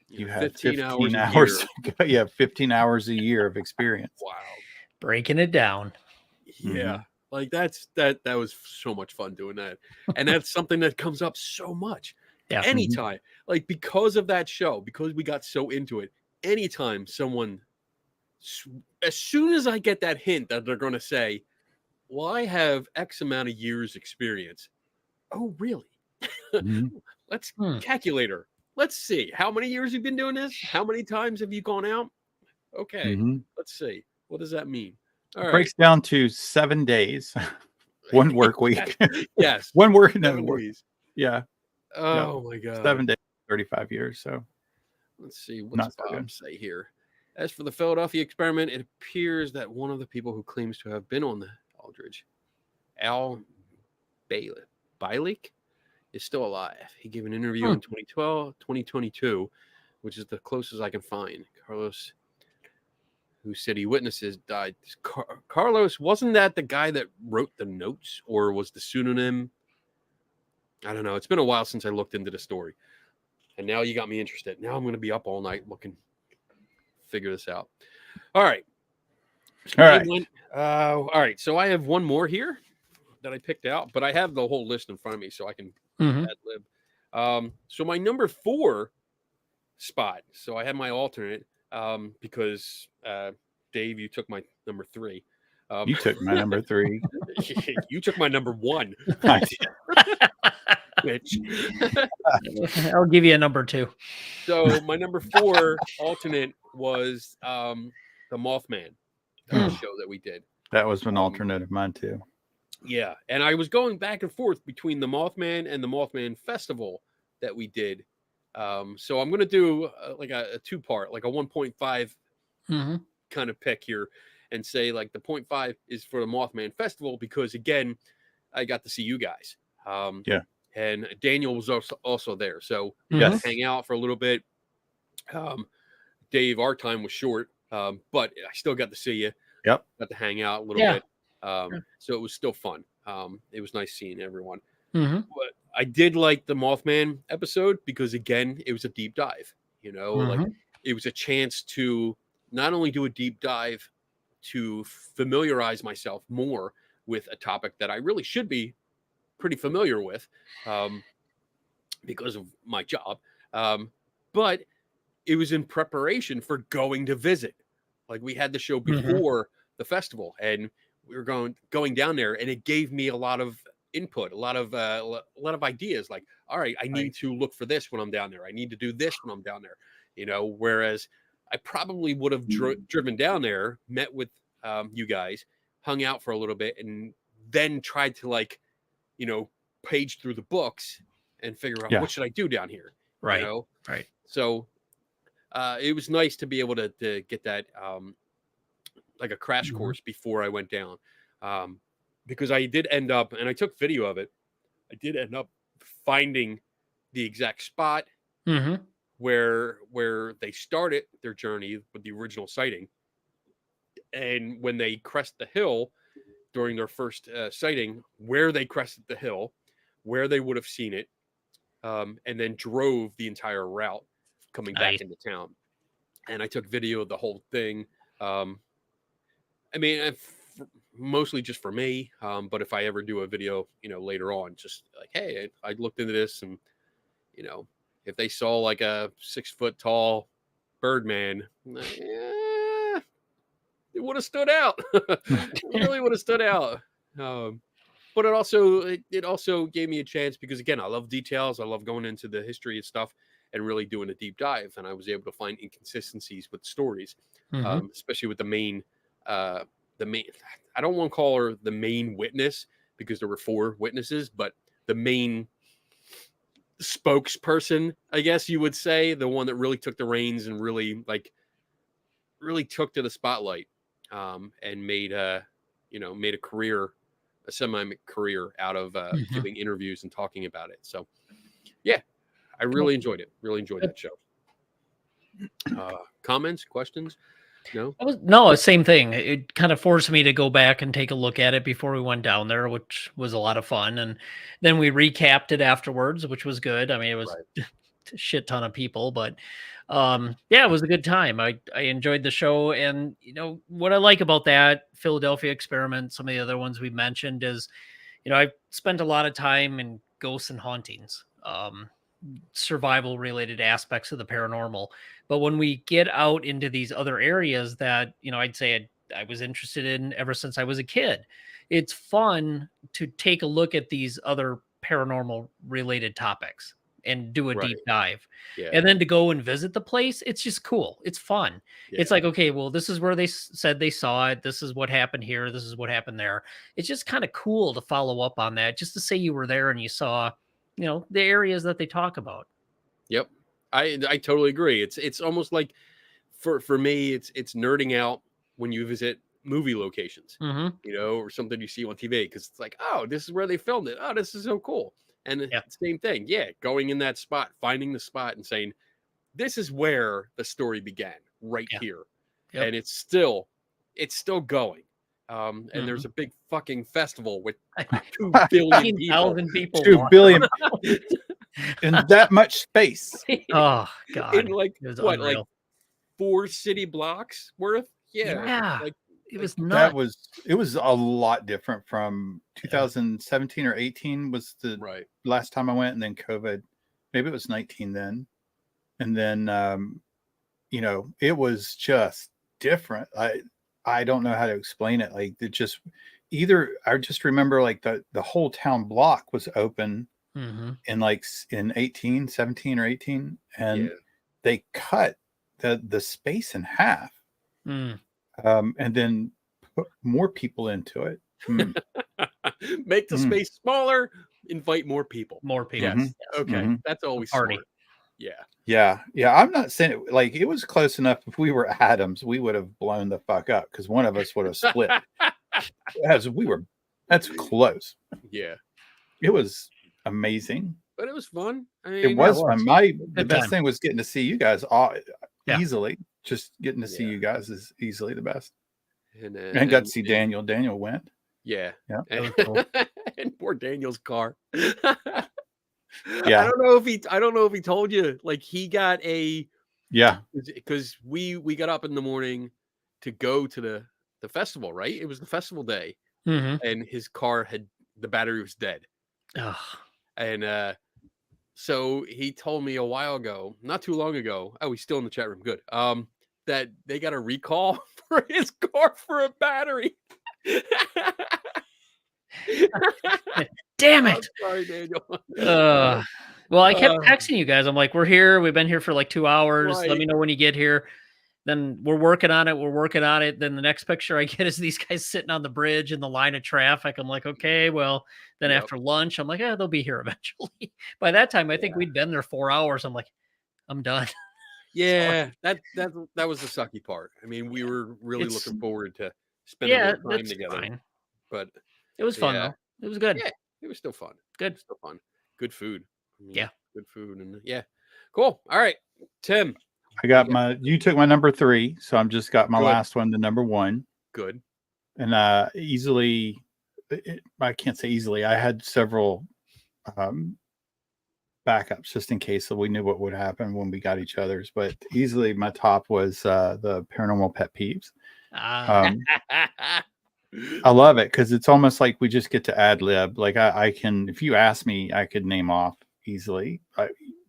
you have 15 hours 15 a hours. year. You have 15 hours a year of experience." Wow. breaking it down. Yeah. Like that was so much fun doing that. And that's something that comes up so much. Yeah. Anytime. Like because of that show, because we got so into it, anytime someone as soon as I get that hint that they're going to say, well, I have X amount of years experience. Oh, really? Mhm. Let's Hmm. calculator. Let's see. How many years you've been doing this? How many times have you gone out? Okay. Mhm. Let's see. What does that mean? All It right. breaks down to 7 days, 1 work week. Yes. 1 work, no, 7 work. days. Yeah, Oh my God. 7 days, 35 years. So Let's see. What's Not so Bob good. say here? As for the Philadelphia experiment, it appears that one of the people who claims to have been on the Aldridge, Al Bialik, is still alive. He gave an interview in 2022, which is the closest I can find. Carlos, who said he witnesses, died. Carlos, wasn't that the guy that wrote the notes, or was the pseudonym? I don't know. It's been a while since I looked into the story. And now you got me interested. Now I'm going to be up all night looking, figure this out. All right. All right. All right. So I have one more here that I picked out, but I have the whole list in front of me so I can Mhm. ad lib. So my number 4 spot. So I had my alternate because Dave, you took my number 3. you took my number 3. You took my number 1. I did. Which I'll give you a number 2. so my number 4 alternate was the Mothman show that we did. That was an alternate of mine too. Yeah, and I was going back and forth between the Mothman and the Mothman Festival that we did. So I'm going to do like a 2-part, like a 1.5 Mhm. kind of pick here, and say like the 0.5 is for the Mothman Festival because again, I got to see you guys. Yeah. And Daniel was also there, so we Yes. got to hang out for a little bit. Dave, our time was short, but I still got to see you. Yep. Got to hang out a little Yeah. bit. So it was still fun. It was nice seeing everyone. Mhm. But I did like the Mothman episode because again, it was a deep dive. You know, like it was a chance to not only do a deep dive to familiarize myself more with a topic that I really should be pretty familiar with because of my job, but it was in preparation for going to visit. Like we had the show before the festival, and we were going down there, and it gave me a lot of input, a lot of ideas. Like, all right, I need to look for this when I'm down there. I need to do this when I'm down there. You know, whereas I probably would have driven down there, met with you guys, hung out for a little bit, and then tried to page through the books and figure out what should I do down here. Right. You know? Right. So it was nice to be able to get that like a crash course before I went down, because I did end up, and I took video of it. I did end up finding the exact spot where they started their journey with the original sighting, and when they crest the hill during their first sighting, where they crested the hill, where they would have seen it, and then drove the entire route coming back into town. And I took video of the whole thing. I mean, mostly just for me. But if I ever do a video, later on, just like, hey, I looked into this, and if they saw like a 6-foot tall Birdman, it would have stood out. It really would have stood out. But it also gave me a chance because again, I love details. I love going into the history and stuff and really doing a deep dive. And I was able to find inconsistencies with stories, especially with the main. I don't want to call her the main witness because there were 4 witnesses, but the main spokesperson, I guess you would say, the one that really took the reins and really took to the spotlight, and made a career, a semi-career out of giving interviews and talking about it. So yeah, I really enjoyed it. Really enjoyed that show. Comments, questions? No, same thing. It kind of forced me to go back and take a look at it before we went down there, which was a lot of fun. And then we recapped it afterwards, which was good. I mean, it was shit ton of people, but yeah, it was a good time. I enjoyed the show, and what I like about that Philadelphia Experiment, some of the other ones we mentioned, is I spent a lot of time in ghosts and hauntings, survival related aspects of the paranormal. But when we get out into these other areas that I'd say I was interested in ever since I was a kid, it's fun to take a look at these other paranormal related topics and do a deep dive. Yeah. And then to go and visit the place, it's just cool. It's fun. Yeah. It's like, okay, well, this is where they said they saw it. This is what happened here. This is what happened there. It's just kind of cool to follow up on that, just to say you were there and you saw, the areas that they talk about. Yep. I totally agree. It's almost like for me, it's nerding out when you visit movie locations, or something you see on TV, because it's like, oh, this is where they filmed it. Oh, this is so cool. And the same thing. Yeah. Going in that spot, finding the spot and saying, this is where the story began right here. Yep. And it's still going. And there's a big fucking festival with 2 billion people. 2 billion in that much space. Oh God. In like what, unreal. Like 4 city blocks worth? Yeah. Like, it was nuts. It was a lot different from 2017 or 18 was the last time I went, and then COVID. Maybe it was 19 then. And then it was just different. I don't know how to explain it. Like it just I just remember like the whole town block was open in 17 or 18, and they cut the space in half. And then put more people into it. Make the space smaller, invite more people. Yes. Okay. That's always party. Smart. Yeah. I'm not saying it like it was close enough. If we were atoms, we would have blown the fuck up because one of us would have split. That's close. Yeah. It was amazing. But it was fun. I mean, it was fun. The best thing was getting to see you guys easily. Just getting to see you guys is easily the best. And got to see Daniel. Daniel went. Yeah. And, cool. And poor Daniel's car. Yeah. I don't know if he told you, like he got because we got up in the morning to go to the festival, right? It was the festival day. And his car the battery was dead. And so he told me a while ago, not too long ago. Oh, he's still in the chat room. Good. That they got a recall for his car for a battery. Damn it. I'm sorry, Daniel. Well, I kept texting you guys. I'm like, we're here. We've been here for like 2 hours. Let me know when you get here. Then we're working on it. Then the next picture I get is these guys sitting on the bridge in the line of traffic. I'm like, okay, well, then after lunch, I'm like, they'll be here eventually. By that time, I think we'd been there 4 hours. I'm like, I'm done. Yeah, that was the sucky part. I mean, we were really looking forward to spending more time together. Fine. But it was fun though. It was good. Yeah, it was still fun. Good. Still fun. Good food. I mean, yeah. Good food and cool. All right, Tim. I got you took my number 3, so I'm just got my last one, the number 1. Good. And easily, I can't say easily. I had several backups just in case so we knew what would happen when we got each other's. But easily, my top was the paranormal pet peeves. I love it because it's almost like we just get to ad lib. Like I can, if you ask me, I could name off easily.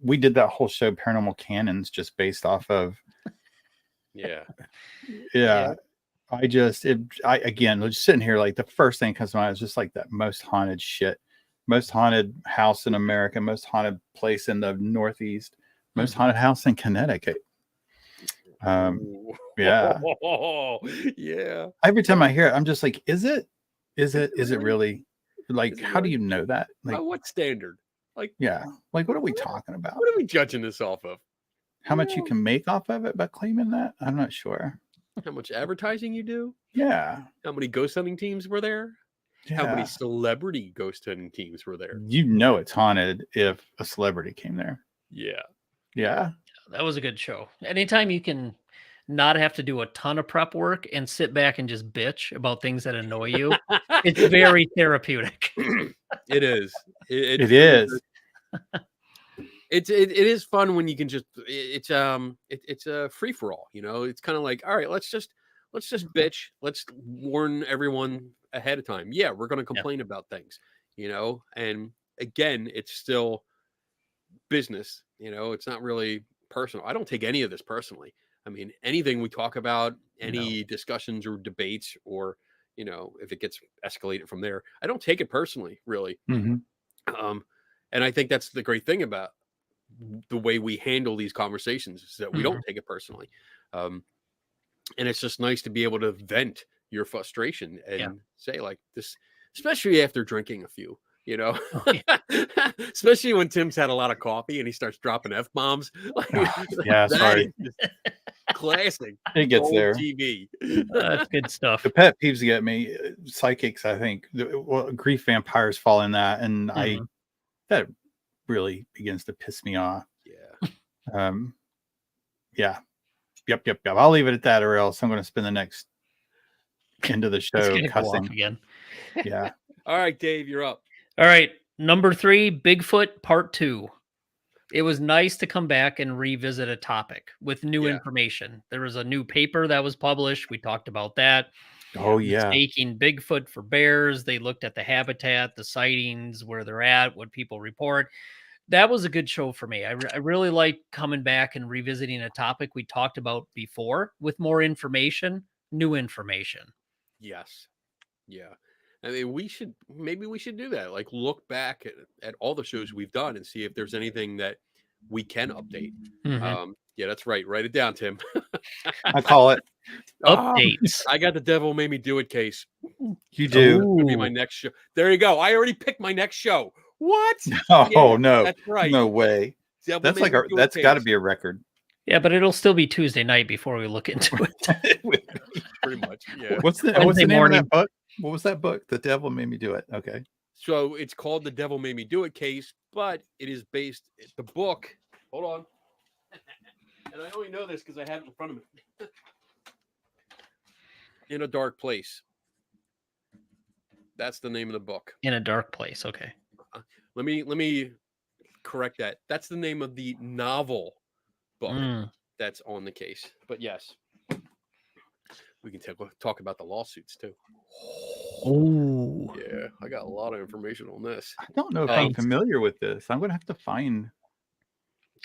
We did that whole show, Paranormal Canons, just based off of. Yeah. I just sitting here, like the first thing that comes to mind is just like that most haunted shit, most haunted house in America, most haunted place in the Northeast, most haunted house in Connecticut. Yeah. Every time I hear it, I'm just like, is it really? Like, how do you know that? Like, what standard? Like, like, what are we talking about? What are we judging this off of? How much you can make off of it by claiming that? I'm not sure. How much advertising you do? Yeah. How many ghost hunting teams were there? Yeah. How many celebrity ghost hunting teams were there? You know it's haunted if a celebrity came there. Yeah. Yeah. That was a good show. Anytime you can not have to do a ton of prep work and sit back and just bitch about things that annoy you, it's very therapeutic. It is. It is. it is fun when you can just it's a free for all. It's kind of like, all right, let's just bitch. Let's warn everyone ahead of time. Yeah, we're going to complain about things. And again, it's still business. It's not really personal. I don't take any of this personally. I mean, anything we talk about, any discussions or debates, or if it gets escalated from there, I don't take it personally, really. Mhm. And I think that's the great thing about the way we handle these conversations, is that we don't take it personally. And it's just nice to be able to vent your frustration and say like this, especially after drinking a few. Especially when Tim's had a lot of coffee and he starts dropping F-bombs. Yeah, sorry. Classic. It gets old there. TV. That's good stuff. The pet peeves get me, psychics, I think. Well, grief vampires fall in that, and that really begins to piss me off. Yeah. Yeah. Yep. I'll leave it at that, or else I'm going to spend the next end of the show cussing again. Yeah. All right, Dave, you're up. All right, number 3, Bigfoot Part 2. It was nice to come back and revisit a topic with new information. There was a new paper that was published. We talked about that. Oh, yeah. Mistaking Bigfoot for bears. They looked at the habitat, the sightings, where they're at, what people report. That was a good show for me. I really like coming back and revisiting a topic we talked about before with more information, new information. Yes. Yeah. I mean, maybe we should do that. Like, look back at all the shows we've done and see if there's anything that we can update. Yeah, that's right. Write it down, Tim. I call it updates. I got the Devil Made Me Do It case. You do. It's gonna be my next show. There you go. I already picked my next show. What? Oh, no. That's right. No way. Devil That's Made like Me Do It that's got to case. be a record. Yeah, but it'll still be Tuesday night before we look into it. Pretty much. Yeah. What's the name of that book? What was that book? The Devil Made Me Do It. Okay. So it's called The Devil Made Me Do It case, but it is based, the book, hold on. And I only know this because I have it in front of me. In a Dark Place. That's the name of the book. In a Dark Place. Okay. Let me correct that. That's the name of the novel book that's on the case. But yes, we can talk about the lawsuits too. Oh, yeah, I got a lot of information on this. I don't know if I'm familiar with this. I'm going to have to find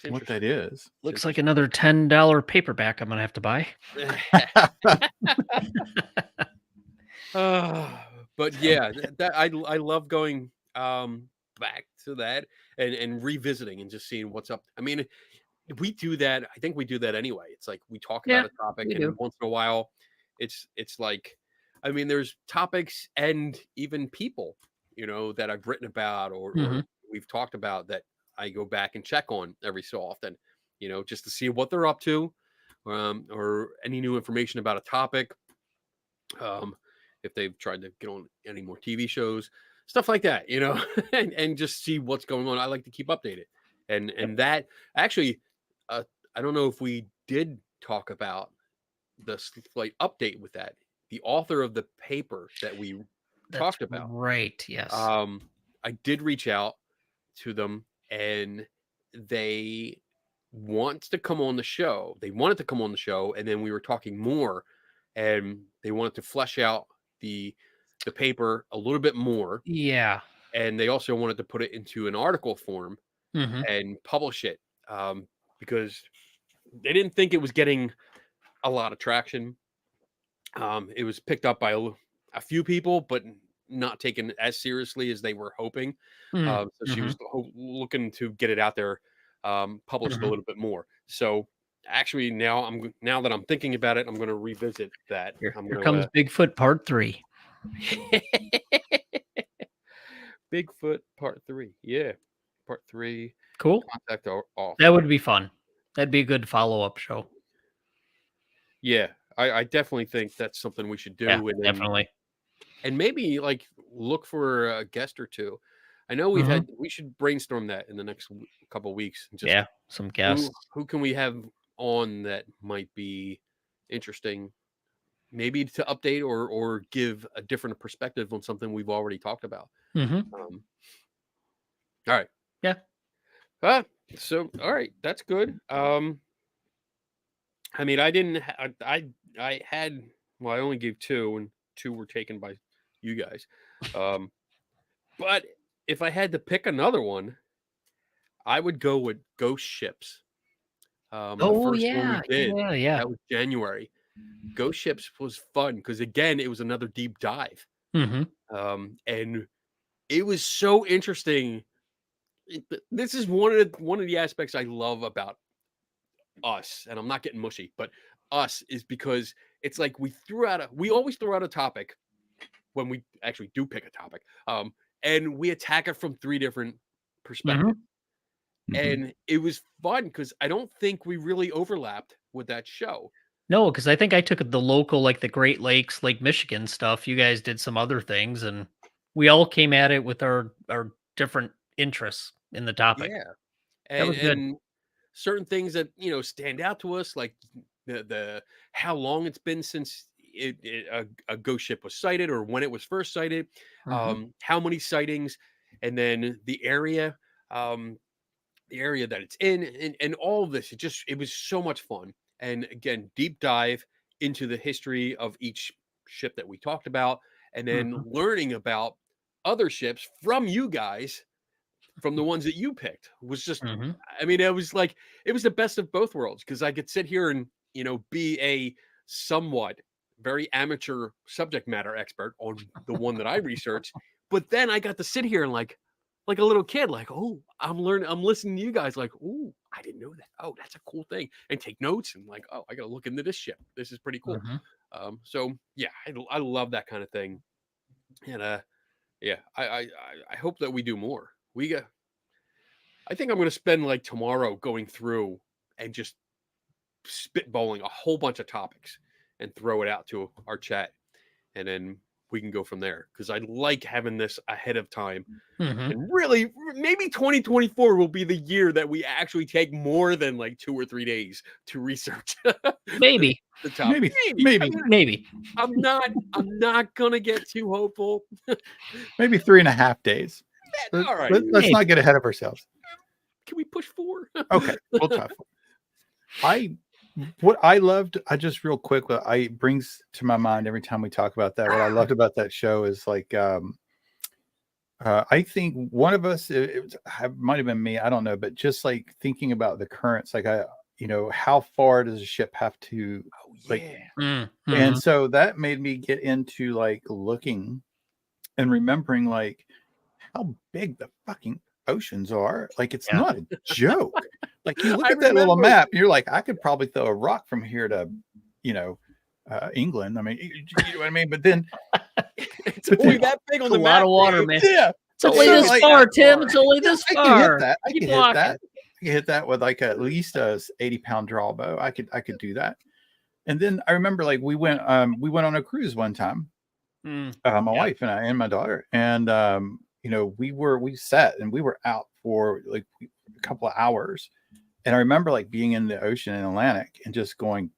what that is. Looks like another $10 paperback I'm going to have to buy. But yeah, that I love going back to that and revisiting and just seeing what's up. I mean, we do that. I think we do that anyway. It's like we talk about a topic, and once in a while, it's like, I mean, there's topics and even people, that I've written about or we've talked about that I go back and check on every so often, just to see what they're up to, or any new information about a topic. If they've tried to get on any more TV shows, stuff like that, and just see what's going on. I like to keep updated. And that actually, I don't know if we did talk about the slight update with that. The author of the paper that we talked about. Right. Yes. I did reach out to them, and they want to come on the show. They wanted to come on the show, and then we were talking more, and they wanted to flesh out the paper a little bit more. Yeah. And they also wanted to put it into an article form and publish it, because they didn't think it was getting a lot of traction. It was picked up by a few people, but not taken as seriously as they were hoping. So she was looking to get it out there, published a little bit more. So actually, now that I'm thinking about it, I'm going to revisit that. Here comes Bigfoot Part 3. Bigfoot Part 3. Yeah. Part 3. Cool. Contact off. That would be fun. That'd be a good follow-up show. Yeah. I definitely think that's something we should do. Yeah, definitely. And maybe like look for a guest or two. I know we should brainstorm that in the next couple of weeks. Just some guests. Who can we have on that might be interesting? Maybe to update or give a different perspective on something we've already talked about. All right. Yeah. So, all right, that's good. I mean, I didn't. I had. Well, I only gave two, and two were taken by you guys. Um, but if I had to pick another one, I would go with Ghost Ships. The Oh first one we yeah, did, yeah. that was January. Ghost Ships was fun because again, it was another deep dive. Hmm. And it was so interesting. This is one of the aspects I love about us, and I'm not getting mushy, but us is because it's like we always throw out a topic when we actually do pick a topic, and we attack it from three different Hmm. perspectives. Mhm. And it was fun because I don't think we really overlapped with that show. No, because I think I took the local, like the Great Lakes, Lake Michigan stuff. You guys did some other things, and we all came at it with our different interests in the topic. Yeah, That and was good. certain things that stand out to us, like the how long it's been since a ghost ship was sighted or when it was first sighted, Hmm. how many sightings, and then um, the area that it's in, and all of this. It was so much fun, and again, deep dive into the history of each ship that we talked about, and then Hmm. learning about other ships from you guys, from the ones that you picked, was just, Hmm. I mean, it was the best of both worlds because I could sit here and be a somewhat very amateur subject matter expert on the one that I researched, but then I got to sit here and like a little kid, like, oh, I'm listening to you guys, like, oh, I didn't know that. Oh, that's a cool thing, and take notes and like, oh, I got to look into this ship. This is pretty cool. Hmm. So yeah, I love that kind of thing, and yeah, I hope that we do more. I think I'm going to spend like tomorrow going through and just spitballing a whole bunch of topics and throw it out to our chat, and then we can go from there because I like having this ahead of time. Hmm. And really, maybe 2024 will be the year that we actually take more than like 2 or 3 days to research Maybe, the topic. Maybe, Maybe. I maybe, mean, maybe. I'm not gonna get too hopeful. maybe 3.5 days. All right. Let's not Maybe. get ahead of ourselves. Can we push 4? Okay, we'll try. What I loved, I just real quick, what I brings to my mind every time we talk about that. What I loved about that show is like, I think one of us, it might have been me, I don't know, but just like thinking about the currents, like how far does a ship have to, Oh like, yeah. and Hmm. so that made me get into like looking and remembering like how big the fucking oceans are. Like it's Yeah. not a joke. Like you look I at that little remember. map, and you're like, I could probably throw a rock from here to, you know, England. I mean, you know what I mean. But then, It's but only then, that big on It's a the lot map, of water, Dave. man. yeah. It's But only so this like, far, that Tim. far. It's only yeah, this I can hit far. that. I Keep can hit walking. that. I can hit that with like at least a 80-pound draw bow. I could do that. And then I remember like we went on a cruise one time, Mm, my yeah. wife and I and my daughter, and we sat and we were out for like a couple of hours, and I remember like being in the ocean in Atlantic and just going,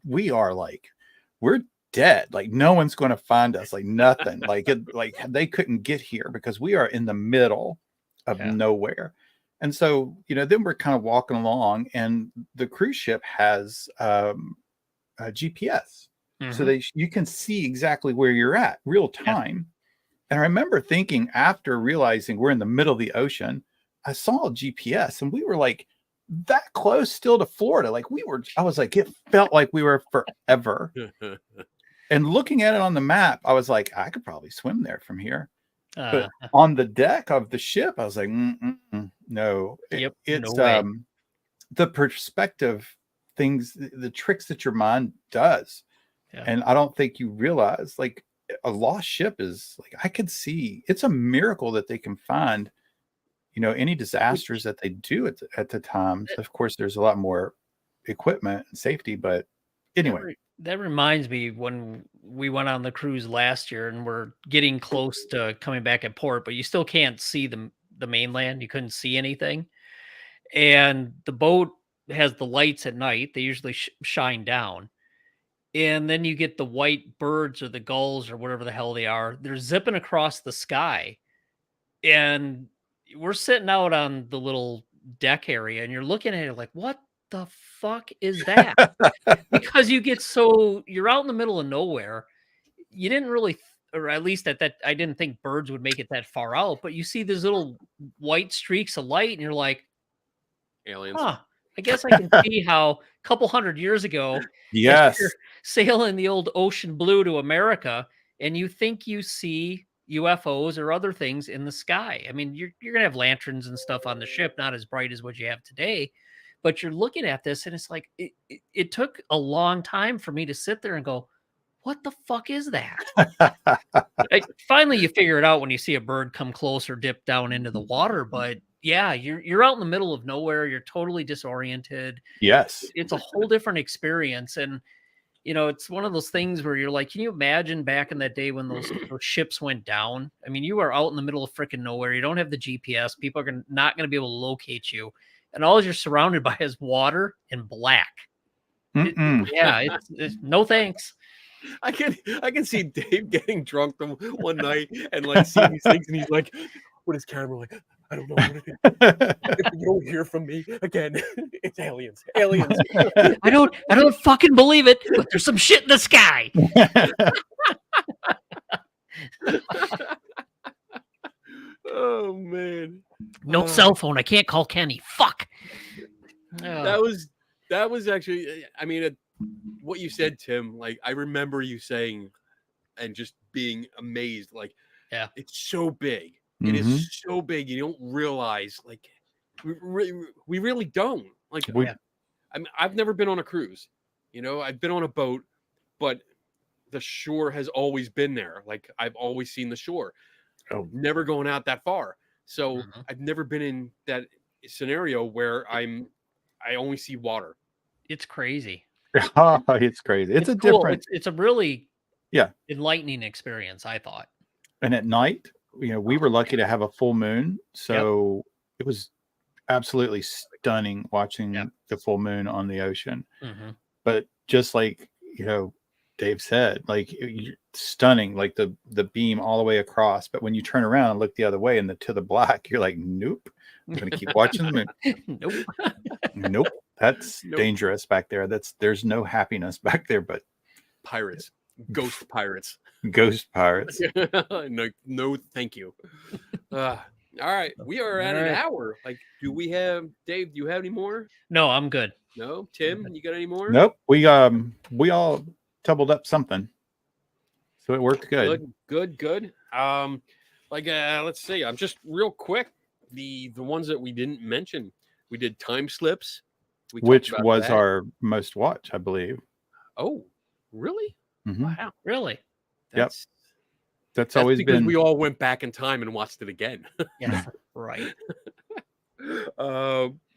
we're dead, like no one's going to find us, like nothing, like they couldn't get here because we are in the middle of Yeah. nowhere. And so then we're kind of walking along, and the cruise ship has a GPS, so Hmm. you can see exactly where you're at real Yeah. time. And I remember thinking, after realizing we're in the middle of the ocean, I saw a GPS and we were like that close still to Florida. I was like, it felt like we were forever. And looking at it on the map, I was like, I could probably swim there from here. Uh, But on the deck of the ship, I was like, no. yep. No It's way. the perspective things, the tricks that your mind does. Yeah. And I don't think you realize, like, a lost ship is like, I could see it's a miracle that they can find, any disasters that they do at the times. Of course, there's a lot more equipment and safety, but anyway. That reminds me when we went on the cruise last year and we're getting close to coming back at port, but you still can't see the mainland. You couldn't see anything. And the boat has the lights at night. They usually shine down. And then you get the white birds or the gulls or whatever the hell they are. They're zipping across the sky. And we're sitting out on the little deck area, and you're looking at it like, what the fuck is that? Because you're out in the middle of nowhere. You didn't really, or at least at that, I didn't think birds would make it that far out, but you see these little white streaks of light, and you're like, Aliens. huh, I guess I can see how a couple hundred years ago, as Yes. you're sailing the old ocean blue to America, and you think you see UFOs or other things in the sky. I mean, you're gonna have lanterns and stuff on the ship, not as bright as what you have today, but you're looking at this, and it's like it took a long time for me to sit there and go, what the fuck is that? Finally, you figure it out when you see a bird come close or dip down into the water. But yeah, you're out in the middle of nowhere. You're totally disoriented. Yes. It's a whole different experience. And, it's one of those things where you're like, can you imagine back in that day when those ships went down? I mean, you are out in the middle of freaking nowhere. You don't have the GPS. People are not going to be able to locate you. And all you're surrounded by is water and black. Yeah, it's no thanks. I can see Dave getting drunk one night and like seeing these things, and he's like, with his camera, like, I don't know what it is. If you don't hear from me again, it's aliens. Aliens. I don't fucking believe it, but there's some shit in the sky. Oh man. No cell phone. I can't call Kenny. Fuck. That was actually, I mean, what you said, Tim, like I remember you saying and just being amazed, like, yeah, it's so big. It is so big. You don't realize, like, we really don't. Like, I mean, I've never been on a cruise. I've been on a boat, but the shore has always been there. Like, I've always seen the shore. Oh, never going out that far. So I've never been in that scenario where I only see water. It's crazy. It's crazy. It's a cool. different. It's a really enlightening experience, I thought. And at night, we were lucky to have a full moon, so it was absolutely stunning watching the full moon on the ocean. But just like Dave said, like stunning, like the beam all the way across. But when you turn around and look the other way and to the black, you're like, nope, I'm gonna keep watching the moon. Nope. That's dangerous back there. There's no happiness back there, but pirates, ghost pirates. No, thank you. All right, we are at an hour. Like, do we have Dave? Do you have any more? No, I'm good. No, Tim, you got any more? Nope. We all doubled up something, so it worked good. Good. Let's see. I'm just real quick. The ones that we didn't mention, we did time slips, which was our most watched, I believe. Oh, really? Wow, really? That's always because been. We all went back in time and watched it again. Yeah, right.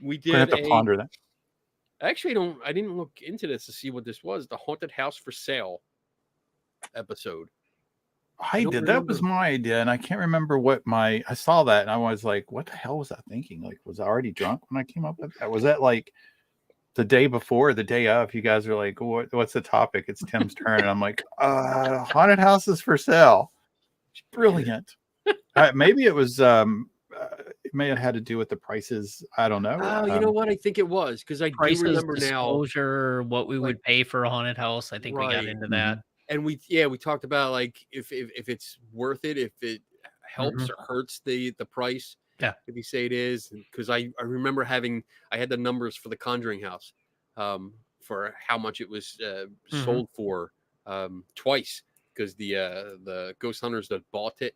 We did have to ponder that. Actually, I didn't look into this to see what this was. The Haunted House for Sale episode. I did. Remember. That was my idea, and I can't remember what I saw that, and I was like, "What the hell was I thinking? Like, was I already drunk when I came up with that? Was that like the day before, the day of? You guys are like, what's the topic? It's Tim's turn, and I'm like, haunted houses for sale. Brilliant. Maybe it was. It may have had to do with the prices. I don't know. Oh, you know what? I think it was because I do remember disclosure, what we would pay for a haunted house. I think we got into that. And we talked about like if it's worth it, if it helps or hurts the price. Yeah. If you say it is, because I remember I had the numbers for the Conjuring House, for how much it was sold for twice, because the ghost hunters that bought it,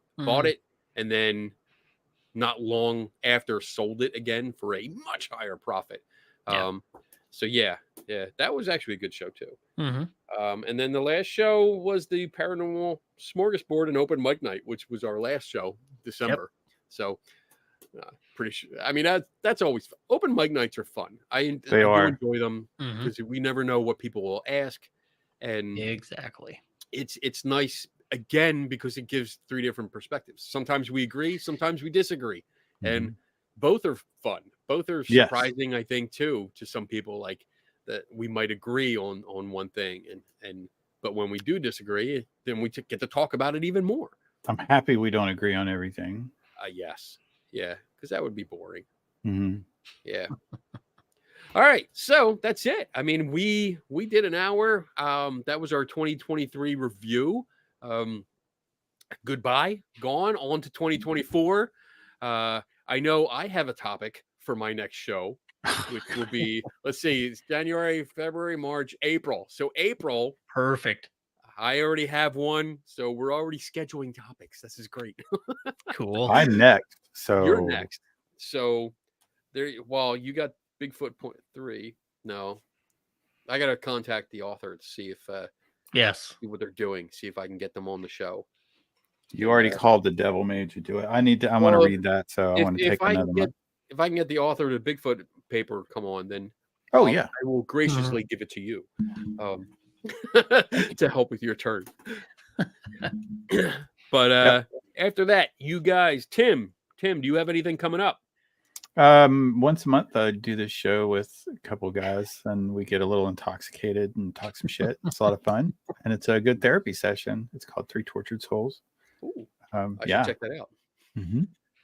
and then not long after sold it again for a much higher profit. So that was actually a good show too. And then the last show was the Paranormal Smorgasbord and Open Mic Night, which was our last show, December. So pretty sure. I mean, that's always fun. Open mic nights are fun. I do enjoy them because we never know what people will ask, and exactly, it's nice again because it gives three different perspectives. Sometimes we agree, sometimes we disagree, and both are fun. Both are surprising, I think, too, to some people. Like that, we might agree on one thing, but when we do disagree, then we get to talk about it even more. I'm happy we don't agree on everything. Yes. Yeah, because that would be boring. Yeah. All right, so that's it. I mean, we did an hour. That was our 2023 review. Goodbye, gone on to 2024. I know I have a topic for my next show, which will be, let's see, it's January, February, March, April. So April, Perfect. I already have one. So we're already scheduling topics. This is great. Cool. I'm next. So You're next. So there, well, you got Bigfoot point 3. No, I got to contact the author to see if Yes. see what they're doing. See if I can get them on the show. You already called the devil made you do it. I need to. I want to Well, read that, so I want to take another month. If I can get the author of the Bigfoot paper come on, then Oh yeah, I will graciously give it to you to help with your turn. But after that, you guys, Tim, do you have anything coming up? once a month I do this show with a couple guys, and we get a little intoxicated and talk some shit. It's a lot of fun, and it's a good therapy session. It's called Three Tortured Souls. Ooh, I should Yeah, check that out.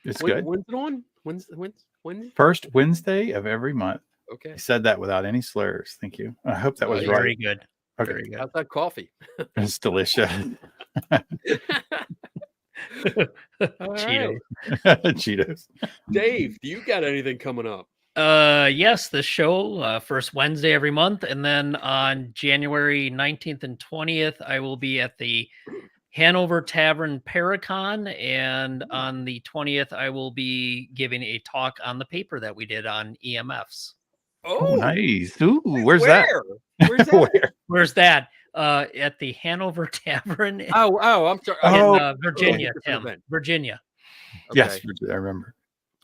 it's When, good. when's it on? When? First Wednesday of every month. Okay. I said that without any slurs. Thank you. I hope that was Nice. right. Very good. Okay, Very good. How's that coffee? it's delicious. All right. Cheetos. Dave, do you got anything coming up? Yes, the show first Wednesday every month, and then on January 19th and 20th, I will be at the Hanover Tavern Paracon, and on the 20th, I will be giving a talk on the paper that we did on EMFs. Oh, nice. Ooh, where's that? Where's that? Where? Where's that? At the Hanover Tavern in Oh, I'm sorry. Virginia, different Tim. event. Virginia. Okay. Yes, I remember.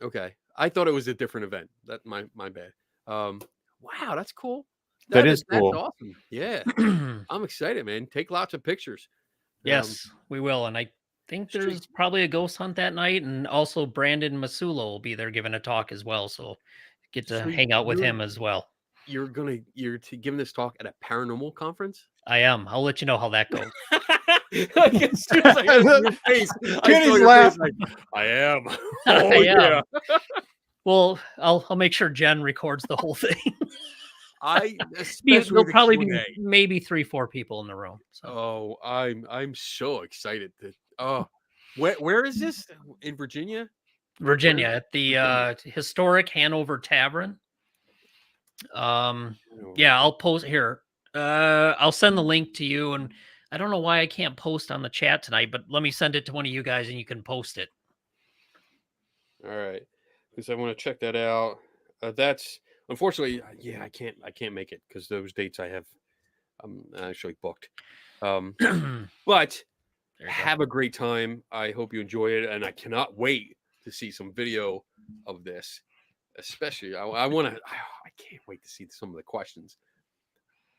Okay. I thought it was a different event. That my bad. Wow, that's cool. That is cool. That's awesome. Yeah. I'm excited, man. Take lots of pictures. Yes, we will. And I think there's probably a ghost hunt that night. And also Brandon Masulo will be there giving a talk as well. So get to hang out with him as well. You're giving this talk at a paranormal conference? I am. I'll let you know how that goes. As soon as I saw your face, Kenny's laughing. I am. I am. Well, I'll make sure Jen records the whole thing. Especially There'll probably be Q&A. maybe 3-4 people in the room. So. Oh, I'm so excited to. Where is this in Virginia? Virginia at the historic Hanover Tavern. Yeah, I'll post here. I'll send the link to you, and I don't know why I can't post on the chat tonight, but let me send it to one of you guys and you can post it. All right, because I want to check that out. That's unfortunately, yeah, I can't make it because those dates I'm actually booked. But have a great time. I hope you enjoy it, and I cannot wait to see some video of this. Especially, I can't wait to see some of the questions.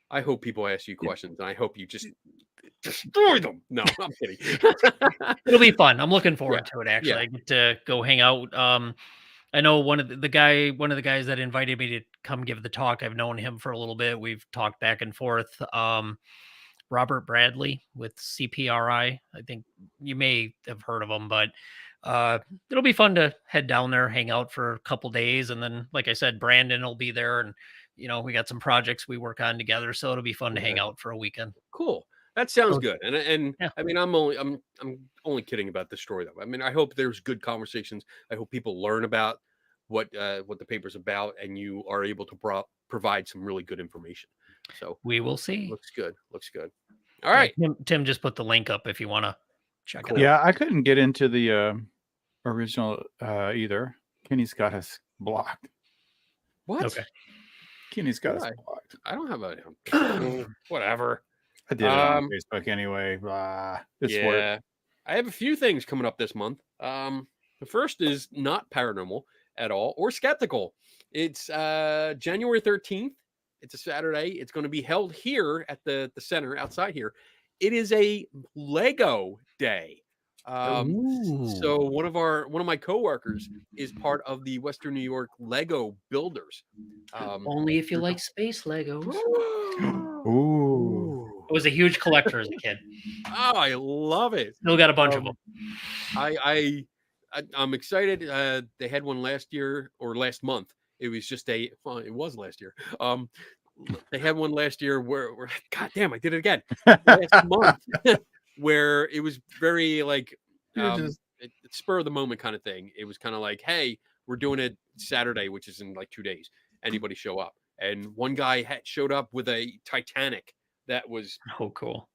I hope people ask you questions, and I hope you just destroy them. No, I'm kidding. It'll be fun. I'm looking forward to it. Actually, I get to go hang out. I know one of the guys that invited me to come give the talk. I've known him for a little bit. We've talked back and forth. Robert Bradley with CPRI. I think you may have heard of him, but it'll be fun to head down there, hang out for a couple days, and then, like I said, Brandon will be there, and we got some projects we work on together, so it'll be fun to hang out for a weekend. Cool. That sounds good. And yeah. I mean, I'm only kidding about the story though. I mean, I hope there's good conversations. I hope people learn about what the paper's about, and you are able to provide some really good information. So we will see. Looks good. All right. Tim just put the link up if you want to check it out. Yeah, I couldn't get into the original either. Kenny's got us blocked. What? Okay. Kenny's got us blocked. I don't have a whatever. I did it on Facebook anyway. Yeah. I have a few things coming up this month. The first is not paranormal at all or skeptical. It's January 13th. It's a Saturday. It's going to be held here at the center outside here. It is a Lego day. So one of my coworkers is part of the Western New York Lego builders. Only if you like space Legos. Ooh. I was a huge collector as a kid. Oh, I love it. Still got a bunch of them. I'm excited. They had one last year or last month It was just it was last year. They had one last year where God damn, I did it again last month, where it was very like it's spur of the moment kind of thing. It was kind of like, hey, we're doing it Saturday, which is in like 2 days. Anybody show up? And one guy showed up with a Titanic that was cool.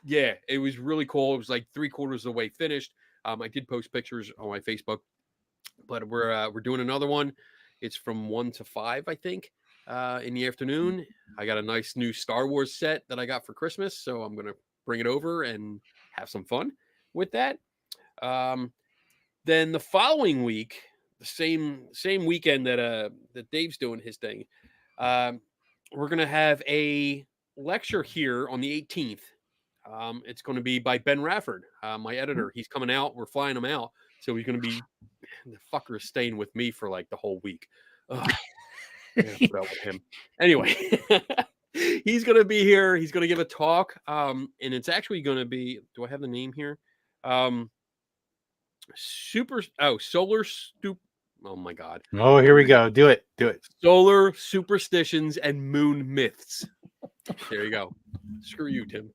Yeah, it was really cool. It was like 3/4 of the way finished. I did post pictures on my Facebook, but we're doing another one. It's from 1 to 5, I think, in the afternoon. I got a nice new Star Wars set that I got for Christmas, so I'm gonna bring it over and have some fun with that. Then the following week, the same weekend that Dave's doing his thing, we're gonna have a lecture here on the 18th. It's going to be by Ben Rafford, my editor. He's coming out. We're flying him out, so he's going to be the fucker is staying with me for like the whole week. Put out with him anyway. He's going to be here. He's going to give a talk, and it's actually going to be. Do I have the name here? Solar Stoop. Oh my God. Oh, here we go. Do it. Solar superstitions and moon myths. There you go. Screw you, Tim.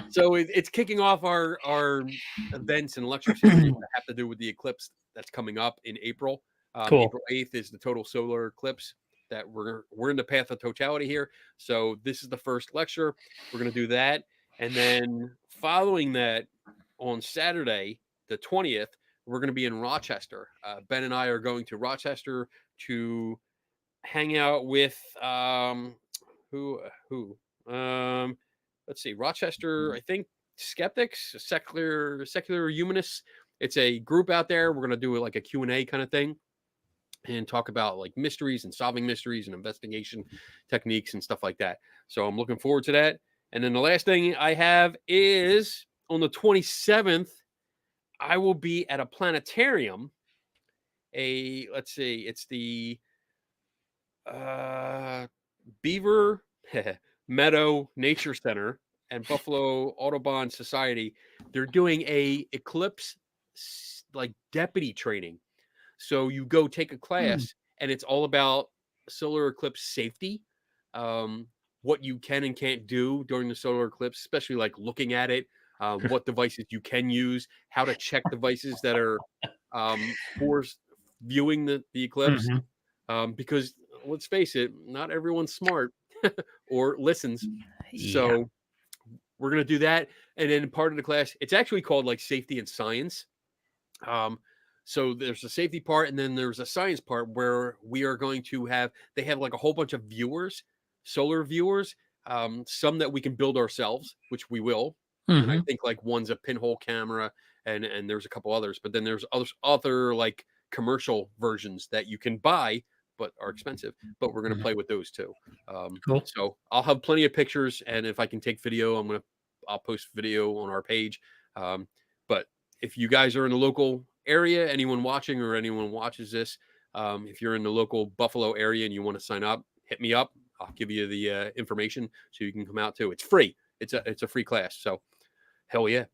So it's kicking off our events and lecture series that have to do with the eclipse that's coming up in April. Cool. April 8th is the total solar eclipse that we're in the path of totality here. So this is the first lecture. We're going to do that. And then following that on Saturday, the 20th, we're going to be in Rochester. Ben and I are going to Rochester to hang out with let's see, Rochester, I think Skeptics, secular humanists. It's a group out there. We're going to do like a Q&A kind of thing and talk about like mysteries and solving mysteries and investigation techniques and stuff like that. So I'm looking forward to that. And then the last thing I have is on the 27th, I will be at a planetarium. It's the Beaver Meadow Nature Center and Buffalo Audubon Society. They're doing a eclipse like deputy training. So you go take a class and it's all about solar eclipse safety, what you can and can't do during the solar eclipse, especially like looking at it, what devices you can use, how to check devices that are for viewing the eclipse. Because let's face it, not everyone's smart or listens. Yeah. So we're going to do that. And then part of the class, it's actually called like safety and science. So there's a safety part and then there's a science part where we are going to they have like a whole bunch of viewers, solar viewers, some that we can build ourselves, which we will. And I think like one's a pinhole camera and there's a couple others, but then there's other like commercial versions that you can buy, but are expensive, but we're going to play with those too. Cool. So I'll have plenty of pictures. And if I can take video, I'll post video on our page. But if you guys are in the local area, anyone watching or anyone watches this, if you're in the local Buffalo area and you want to sign up, hit me up. I'll give you the information so you can come out too. It's free. It's a free class. So hell yeah.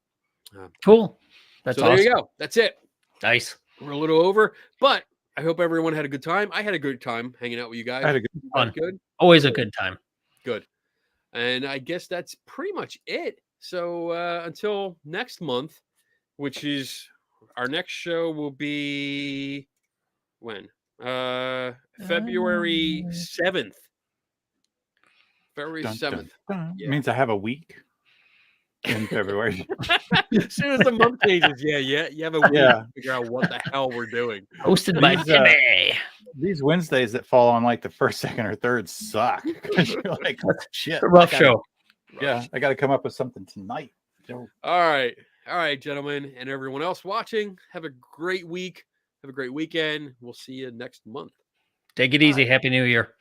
Cool. That's so awesome. There you go. That's it. Nice. We're a little over, but I hope everyone had a good time. I had a good time hanging out with you guys. I had a good Fun. Good. Always a good time. Good. And I guess that's pretty much it. So until next month, which is our next show will be when? February 7th. February 7th. Yeah. It means I have a week in February. As soon as the month changes, yeah, you have a week to figure out what the hell we're doing. Hosted by Jimmy. These Wednesdays that fall on like the first, second, or third suck. You're like, shit. It's a rough show. Yeah, I got to come up with something tonight. All right, gentlemen, and everyone else watching. Have a great week. Have a great weekend. We'll see you next month. Take it easy. Happy New Year.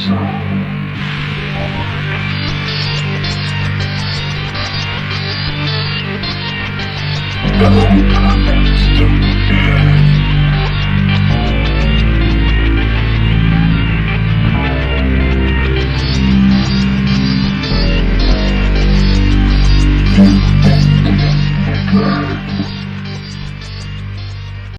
So